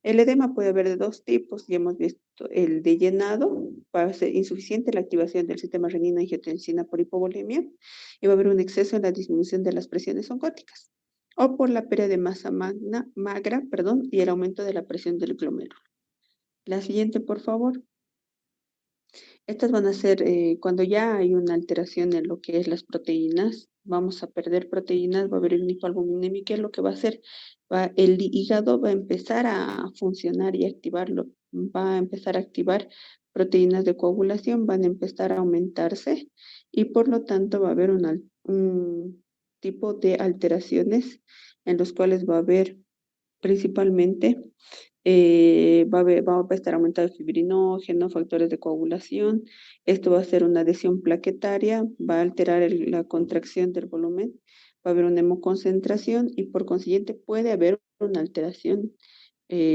S1: El edema puede haber de dos tipos, ya hemos visto el de llenado, va a ser insuficiente la activación del sistema renina-angiotensina por hipovolemia y va a haber un exceso en la disminución de las presiones oncóticas o por la pérdida de masa magra, y el aumento de la presión del glomérulo. La siguiente, por favor. Estas van a ser cuando ya hay una alteración en lo que es las proteínas, vamos a perder proteínas, va a haber una hipoalbuminemia, ¿qué es lo que va a hacer? El hígado va a empezar a funcionar y activarlo, va a empezar a activar proteínas de coagulación, van a empezar a aumentarse y por lo tanto va a haber tipos de alteraciones en los cuales va a haber principalmente va a estar aumentado el fibrinógeno, factores de coagulación. Esto va a ser una adhesión plaquetaria, va a alterar la contracción del volumen, va a haber una hemoconcentración y por consiguiente puede haber una alteración,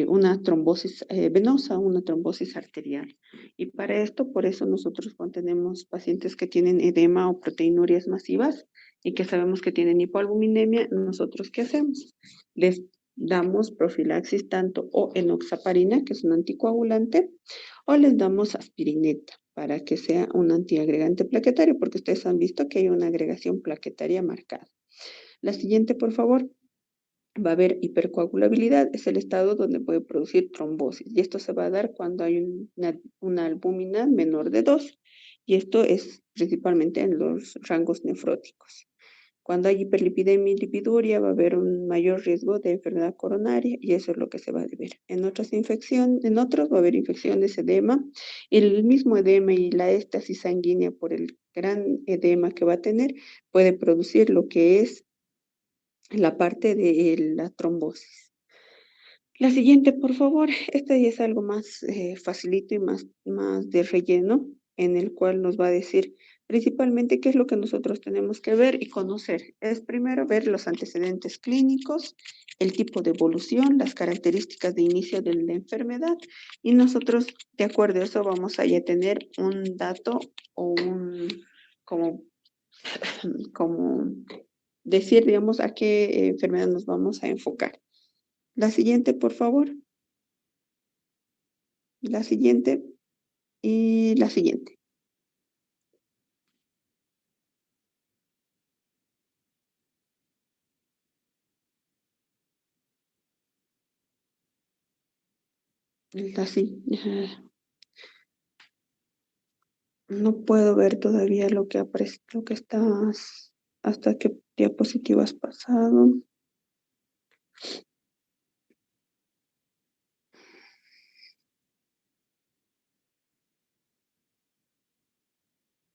S1: una trombosis venosa, una trombosis arterial. Y para esto, por eso nosotros cuando tenemos pacientes que tienen edema o proteinurias masivas y que sabemos que tienen hipoalbuminemia, nosotros ¿qué hacemos? Les damos profilaxis tanto o enoxaparina, que es un anticoagulante, o les damos aspirineta para que sea un antiagregante plaquetario, porque ustedes han visto que hay una agregación plaquetaria marcada. La siguiente, por favor. Va a haber hipercoagulabilidad, es el estado donde puede producir trombosis, y esto se va a dar cuando hay una albúmina menor de 2, y esto es principalmente en los rangos nefróticos. Cuando hay hiperlipidemia y lipiduria va a haber un mayor riesgo de enfermedad coronaria y eso es lo que se va a ver. En otras infecciones, en otros va a haber infecciones, edema, el mismo edema y la éstasis sanguínea por el gran edema que va a tener puede producir lo que es la parte de la trombosis. La siguiente, por favor, esta ya es algo más facilito y más de relleno, en el cual nos va a decir principalmente qué es lo que nosotros tenemos que ver y conocer. Es primero ver los antecedentes clínicos, el tipo de evolución, las características de inicio de la enfermedad, y nosotros, de acuerdo a eso, vamos a ya tener un dato o un, como decir, digamos, a qué enfermedad nos vamos a enfocar. La siguiente, por favor. La siguiente y la siguiente. Así. No puedo ver todavía lo que aparece, lo que estás, hasta qué diapositiva has pasado.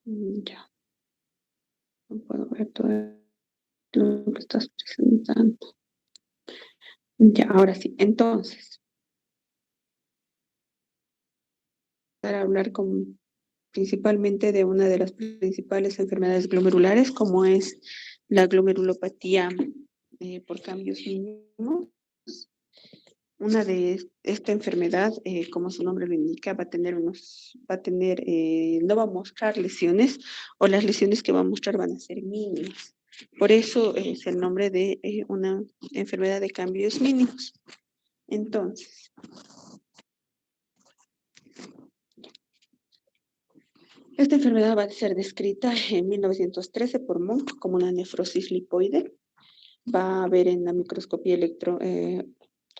S1: Ya, no puedo ver todo lo que estás presentando. Ya, ahora sí. Entonces, para hablar principalmente de una de las principales enfermedades glomerulares, como es la glomerulopatía por cambios mínimos. Una de esta enfermedad, como su nombre lo indica, no va a mostrar lesiones, o las lesiones que va a mostrar van a ser mínimas. Por eso es el nombre de una enfermedad de cambios mínimos. Entonces, esta enfermedad va a ser descrita en 1913 por Monk como una nefrosis lipoide. Va a haber en la microscopía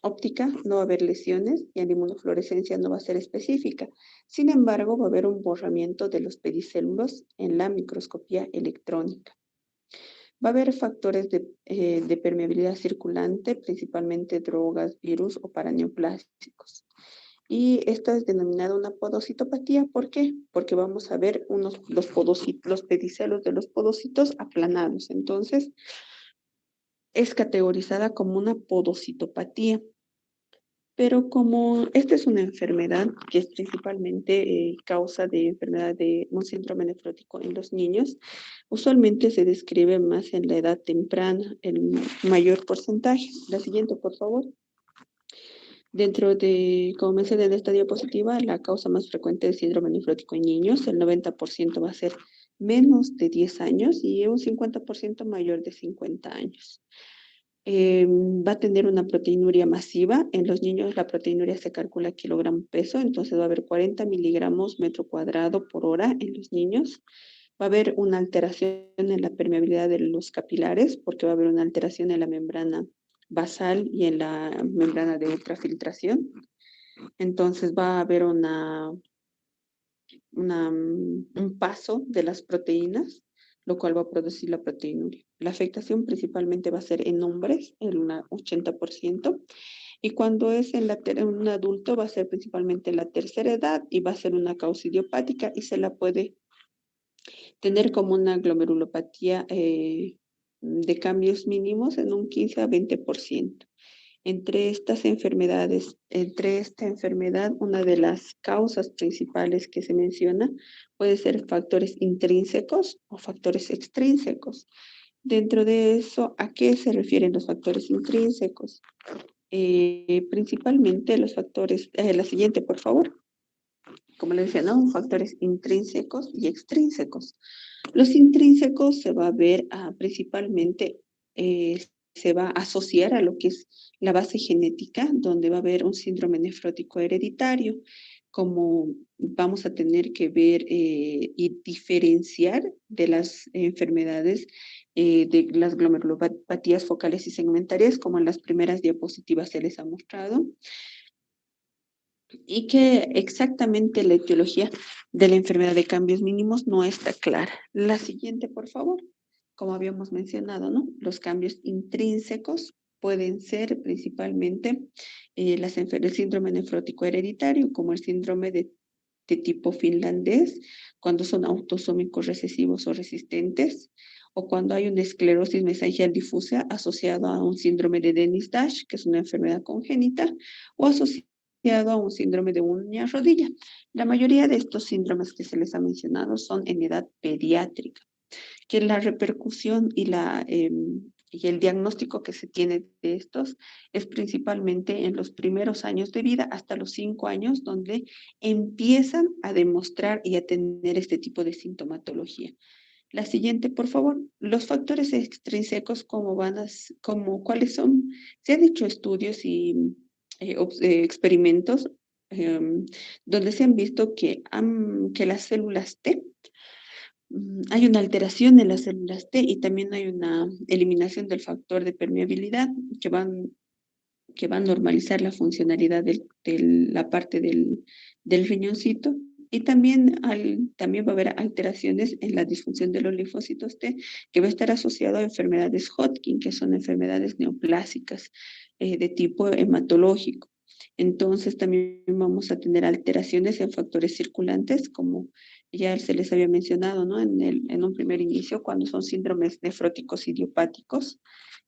S1: óptica, no va a haber lesiones y en la inmunofluorescencia no va a ser específica. Sin embargo, va a haber un borramiento de los pedicélulos en la microscopía electrónica. Va a haber factores de permeabilidad circulante, principalmente drogas, virus o paraneoplásticos. Y esta es denominada una podocitopatía. ¿Por qué? Porque vamos a ver los pedicelos de los podocitos aplanados. Entonces, es categorizada como una podocitopatía. Pero como esta es una enfermedad que es principalmente causa de enfermedad de un síndrome nefrótico en los niños, usualmente se describe más en la edad temprana, el mayor porcentaje. La siguiente, por favor. Dentro de, como mencioné en esta diapositiva, la causa más frecuente de síndrome nefrótico en niños, el 90% va a ser menos de 10 años y un 50% mayor de 50 años. Va a tener una proteinuria masiva. En los niños la proteinuria se calcula kilogramo peso, entonces va a haber 40 miligramos metro cuadrado por hora en los niños. Va a haber una alteración en la permeabilidad de los capilares, porque va a haber una alteración en la membrana basal y en la membrana de ultrafiltración. Entonces va a haber un paso de las proteínas, lo cual va a producir la proteinuria. La afectación principalmente va a ser en hombres, en un 80%, y cuando es en un adulto va a ser principalmente en la tercera edad y va a ser una causa idiopática y se la puede tener como una glomerulopatía de cambios mínimos en un 15 a 20%. Entre esta enfermedad, una de las causas principales que se menciona puede ser factores intrínsecos o factores extrínsecos. Dentro de eso, ¿a qué se refieren los factores intrínsecos? Principalmente los factores, la siguiente, por favor. Como le decía, ¿no? Factores intrínsecos y extrínsecos. Los intrínsecos se va a ver principalmente, se va a asociar a lo que es la base genética, donde va a haber un síndrome nefrótico hereditario, como vamos a tener que ver y diferenciar de las enfermedades de las glomerulopatías focales y segmentarias, como en las primeras diapositivas se les ha mostrado, y que exactamente la etiología de la enfermedad de cambios mínimos no está clara. La siguiente, por favor. Como habíamos mencionado, ¿no? Los cambios intrínsecos pueden ser principalmente el síndrome nefrótico hereditario, como el síndrome de tipo finlandés, cuando son autosómicos recesivos o resistentes, o cuando hay una esclerosis mesangial difusa asociada a un síndrome de Dennis-Dash, que es una enfermedad congénita, o asociada a un síndrome de uña rodilla. La mayoría de estos síndromes que se les ha mencionado son en edad pediátrica, que la repercusión y el diagnóstico que se tiene de estos es principalmente en los primeros años de vida, hasta los 5 años, donde empiezan a demostrar y a tener este tipo de sintomatología. La siguiente, por favor. Los factores extrínsecos, ¿cuáles son? Se han hecho estudios y experimentos donde se han visto que las células T, hay una alteración en las células T y también hay una eliminación del factor de permeabilidad que va a normalizar la funcionalidad de la parte del riñoncito. Y también va a haber alteraciones en la disfunción de los linfocitos T, que va a estar asociado a enfermedades Hodgkin, que son enfermedades neoplásicas de tipo hematológico. Entonces también vamos a tener alteraciones en factores circulantes, como ya se les había mencionado, ¿no? En un primer inicio, cuando son síndromes nefróticos idiopáticos,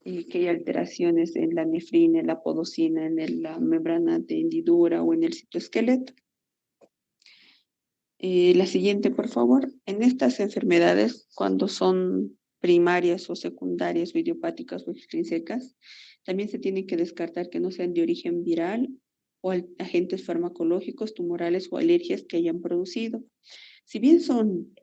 S1: que hay alteraciones en la nefrina, en la podocina, en la membrana de hendidura o en el citoesqueleto. La siguiente, por favor. En estas enfermedades, cuando son primarias o secundarias o idiopáticas o extrínsecas, también se tiene que descartar que no sean de origen viral o agentes farmacológicos, tumorales o alergias que hayan producido. Si bien son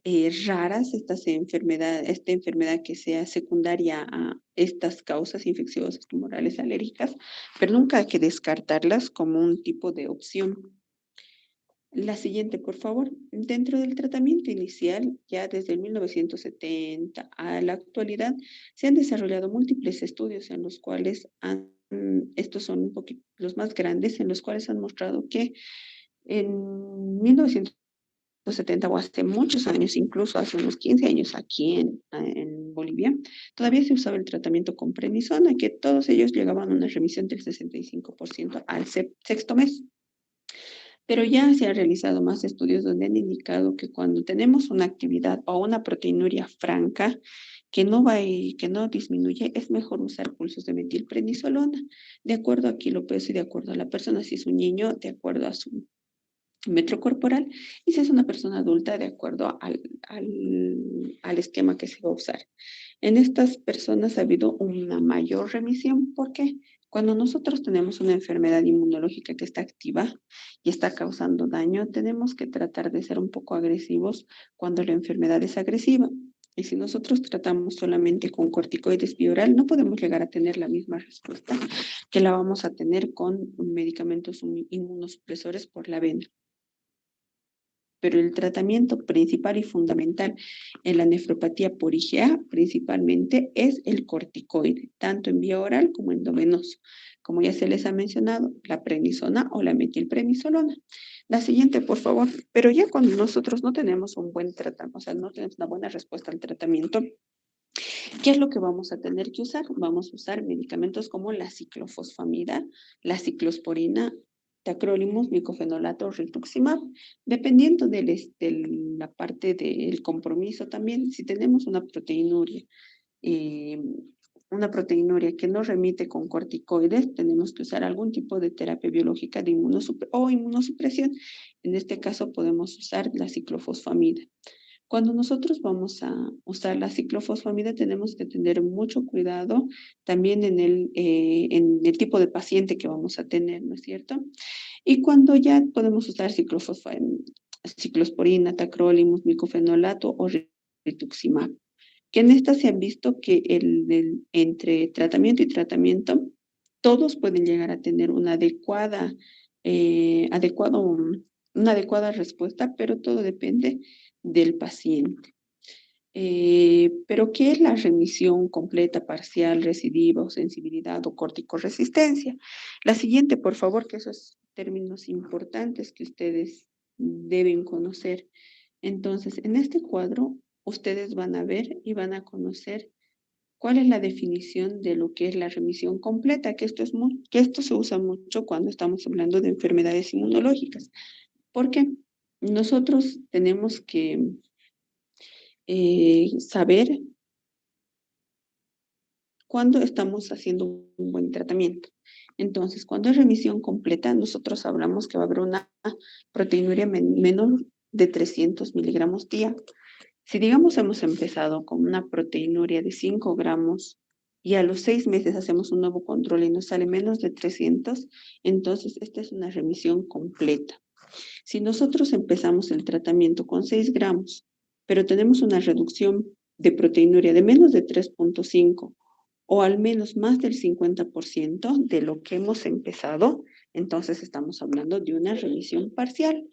S1: raras esta enfermedad que sea secundaria a estas causas infecciosas, tumorales, alérgicas, pero nunca hay que descartarlas como un tipo de opción. La siguiente, por favor. Dentro del tratamiento inicial, ya desde el 1970 a la actualidad, se han desarrollado múltiples estudios en los cuales estos son un poquito los más grandes, en los cuales han mostrado que en 1970 o hace muchos años, incluso hace unos 15 años aquí en Bolivia, todavía se usaba el tratamiento con prednisona, que todos ellos llegaban a una remisión del 65% al sexto mes. Pero ya se han realizado más estudios donde han indicado que cuando tenemos una actividad o una proteinuria franca que no va y que no disminuye, es mejor usar pulsos de metilprednisolona, de acuerdo a kilopeso y de acuerdo a la persona, si es un niño, de acuerdo a su metro corporal, y si es una persona adulta, de acuerdo al esquema que se va a usar. En estas personas ha habido una mayor remisión. ¿Por qué? Cuando nosotros tenemos una enfermedad inmunológica que está activa y está causando daño, tenemos que tratar de ser un poco agresivos cuando la enfermedad es agresiva. Y si nosotros tratamos solamente con corticoides bioral, no podemos llegar a tener la misma respuesta que la vamos a tener con medicamentos inmunosupresores por la vena. Pero el tratamiento principal y fundamental en la nefropatía por IgA principalmente es el corticoide, tanto en vía oral como endovenoso. Como ya se les ha mencionado, la prednisona o la metilprednisolona. La siguiente, por favor. Pero ya cuando nosotros no tenemos un buen tratamiento, o sea, no tenemos una buena respuesta al tratamiento, ¿qué es lo que vamos a tener que usar? Vamos a usar medicamentos como la ciclofosfamida, la ciclosporina, tacrolimus, micofenolato, rituximab, dependiendo de la parte del compromiso también. Si tenemos una proteinuria una proteinuria que no remite con corticoides, tenemos que usar algún tipo de terapia biológica de o inmunosupresión. En este caso podemos usar la ciclofosfamida. Cuando nosotros vamos a usar la ciclofosfamida tenemos que tener mucho cuidado también en el tipo de paciente que vamos a tener, ¿no es cierto? Y cuando ya podemos usar ciclosporina, tacrolimus, micofenolato o rituximab, que en esta se han visto que entre tratamiento y tratamiento, todos pueden llegar a tener una adecuada respuesta, pero todo depende del paciente. Pero, ¿qué es la remisión completa, parcial, recidiva o sensibilidad o corticoresistencia? La siguiente, por favor, que esos términos importantes que ustedes deben conocer. Entonces, en este cuadro, ustedes van a ver y van a conocer cuál es la definición de lo que es la remisión completa, que esto se usa mucho cuando estamos hablando de enfermedades inmunológicas. Porque nosotros tenemos que saber cuándo estamos haciendo un buen tratamiento. Entonces, cuando es remisión completa, nosotros hablamos que va a haber una proteinuria menor de 300 miligramos día. Si, digamos, hemos empezado con una proteinuria de 5 gramos y a los 6 meses hacemos un nuevo control y nos sale menos de 300, entonces esta es una remisión completa. Si nosotros empezamos el tratamiento con 6 gramos, pero tenemos una reducción de proteinuria de menos de 3.5 o al menos más del 50% de lo que hemos empezado, entonces estamos hablando de una remisión parcial.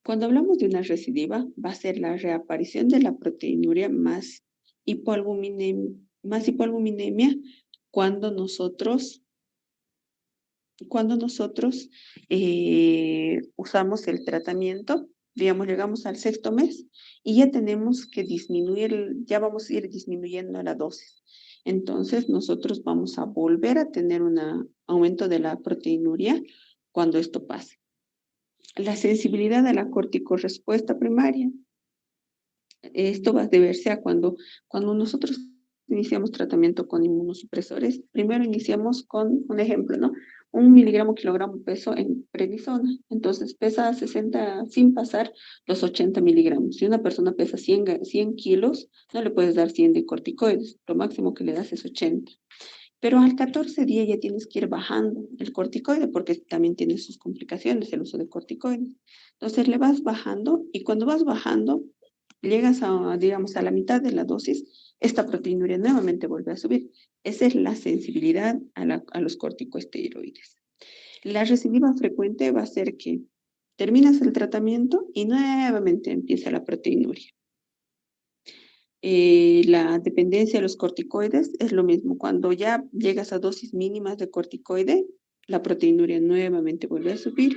S1: Cuando hablamos de una recidiva, va a ser la reaparición de la proteinuria más hipoalbuminemia cuando nosotros usamos el tratamiento, digamos, llegamos al 6.º mes y ya tenemos que ya vamos a ir disminuyendo la dosis. Entonces, nosotros vamos a volver a tener un aumento de la proteinuria cuando esto pase. La sensibilidad a la corticorrespuesta primaria. Esto va a deberse a cuando nosotros iniciamos tratamiento con inmunosupresores. Primero iniciamos con un ejemplo, ¿no? 1 miligramo kilogramo peso en prednisona. Entonces pesa 60 sin pasar los 80 miligramos. Si una persona pesa 100 kilos, no le puedes dar 100 de corticoides. Lo máximo que le das es 80. Pero al 14 día ya tienes que ir bajando el corticoide porque también tiene sus complicaciones el uso de corticoides. Entonces le vas bajando y cuando vas bajando, llegas digamos, a la mitad de la dosis, esta proteinuria nuevamente vuelve a subir. Esa es la sensibilidad a los corticosteroides. La recidiva frecuente va a ser que terminas el tratamiento y nuevamente empieza la proteinuria. La dependencia de los corticoides es lo mismo. Cuando ya llegas a dosis mínimas de corticoide, la proteinuria nuevamente vuelve a subir.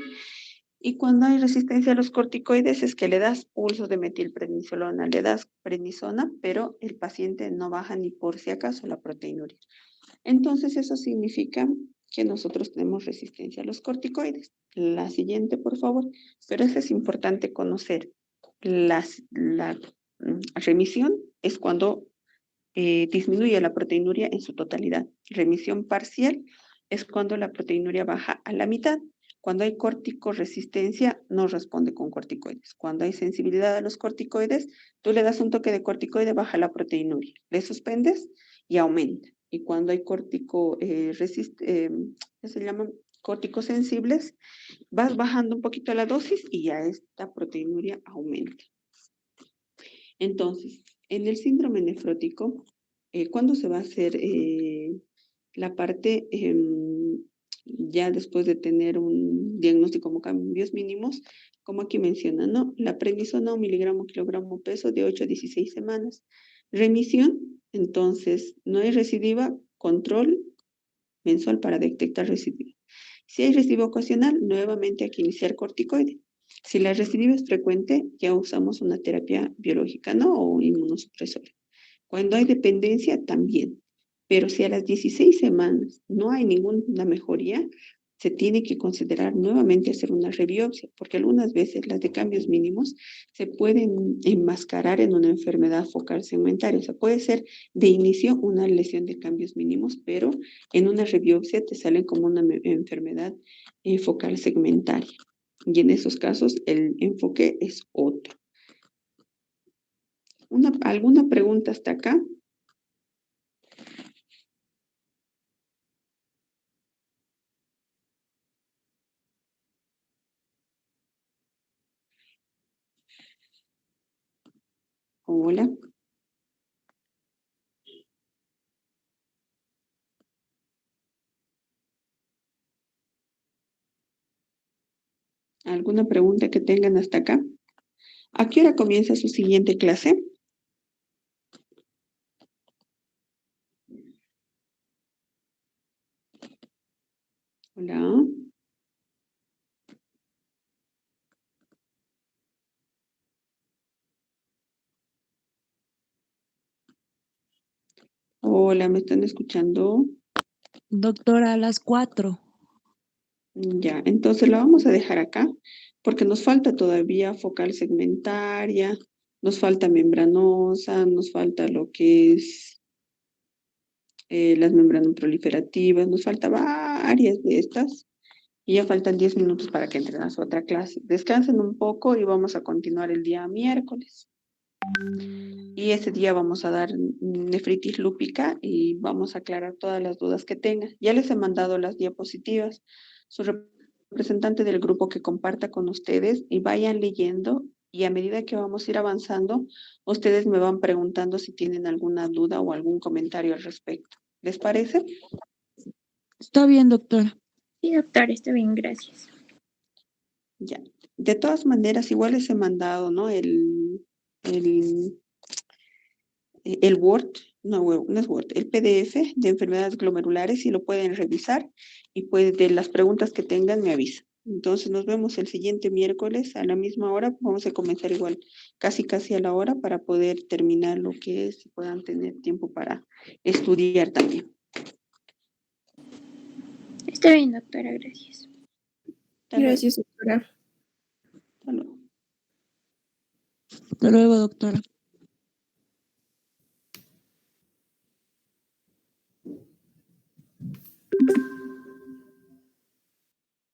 S1: Y cuando hay resistencia a los corticoides es que le das pulso de metilprednisolona, le das prednisona, pero el paciente no baja ni por si acaso la proteinuria. Entonces eso significa que nosotros tenemos resistencia a los corticoides. La siguiente, por favor. Pero eso es importante conocer. La remisión es cuando disminuye la proteinuria en su totalidad. Remisión parcial es cuando la proteinuria baja a la mitad. Cuando hay corticoresistencia, no responde con corticoides. Cuando hay sensibilidad a los corticoides, tú le das un toque de corticoide, baja la proteinuria. Le suspendes y aumenta. Y cuando hay se llaman corticosensibles, vas bajando un poquito la dosis y ya esta proteinuria aumenta. Entonces, en el síndrome nefrótico, ¿cuándo se va a hacer la parte, ya después de tener un diagnóstico como cambios mínimos, como aquí menciona, ¿no? La prednisona, 1 miligramo kilogramo peso de 8 a 16 semanas. Remisión, entonces, no hay recidiva, control mensual para detectar recidiva. Si hay recidiva ocasional, nuevamente hay que iniciar corticoide. Si la recidiva es frecuente, ya usamos una terapia biológica, ¿no? O inmunosupresor. Cuando hay dependencia, también. Pero si a las 16 semanas no hay ninguna mejoría, se tiene que considerar nuevamente hacer una rebiopsia, porque algunas veces las de cambios mínimos se pueden enmascarar en una enfermedad focal segmentaria. O sea, puede ser de inicio una lesión de cambios mínimos, pero en una rebiopsia te sale como una enfermedad focal segmentaria. Y en esos casos el enfoque es otro. ¿Alguna pregunta hasta acá? Hola. ¿Alguna pregunta que tengan hasta acá? ¿A qué hora comienza su siguiente clase? Hola. Hola, ¿me están escuchando?
S2: Doctora, a las 4.
S1: Ya, entonces la vamos a dejar acá porque nos falta todavía focal segmentaria, nos falta membranosa, nos falta lo que es las membranas proliferativas, nos falta varias de estas y ya faltan 10 minutos para que entren a su otra clase. Descansen un poco y vamos a continuar el día miércoles. Y ese día vamos a dar nefritis lúpica y vamos a aclarar todas las dudas que tengan. Ya les he mandado las diapositivas. Su representante del grupo que comparta con ustedes y vayan leyendo y a medida que vamos a ir avanzando, ustedes me van preguntando si tienen alguna duda o algún comentario al respecto. ¿Les parece?
S2: Está bien, doctora.
S3: Sí, doctor, está bien, gracias.
S1: Ya. De todas maneras, igual les he mandado, ¿no? El Word, no es Word, el PDF de enfermedades glomerulares y lo pueden revisar y pues de las preguntas que tengan me avisan. Entonces nos vemos el siguiente miércoles a la misma hora. Vamos a comenzar igual, casi a la hora para poder terminar lo que es y puedan tener tiempo para estudiar también.
S3: Está bien, doctora, gracias.
S1: Hasta luego.
S3: Gracias, doctora.
S1: Hasta luego.
S2: Hasta luego, doctora.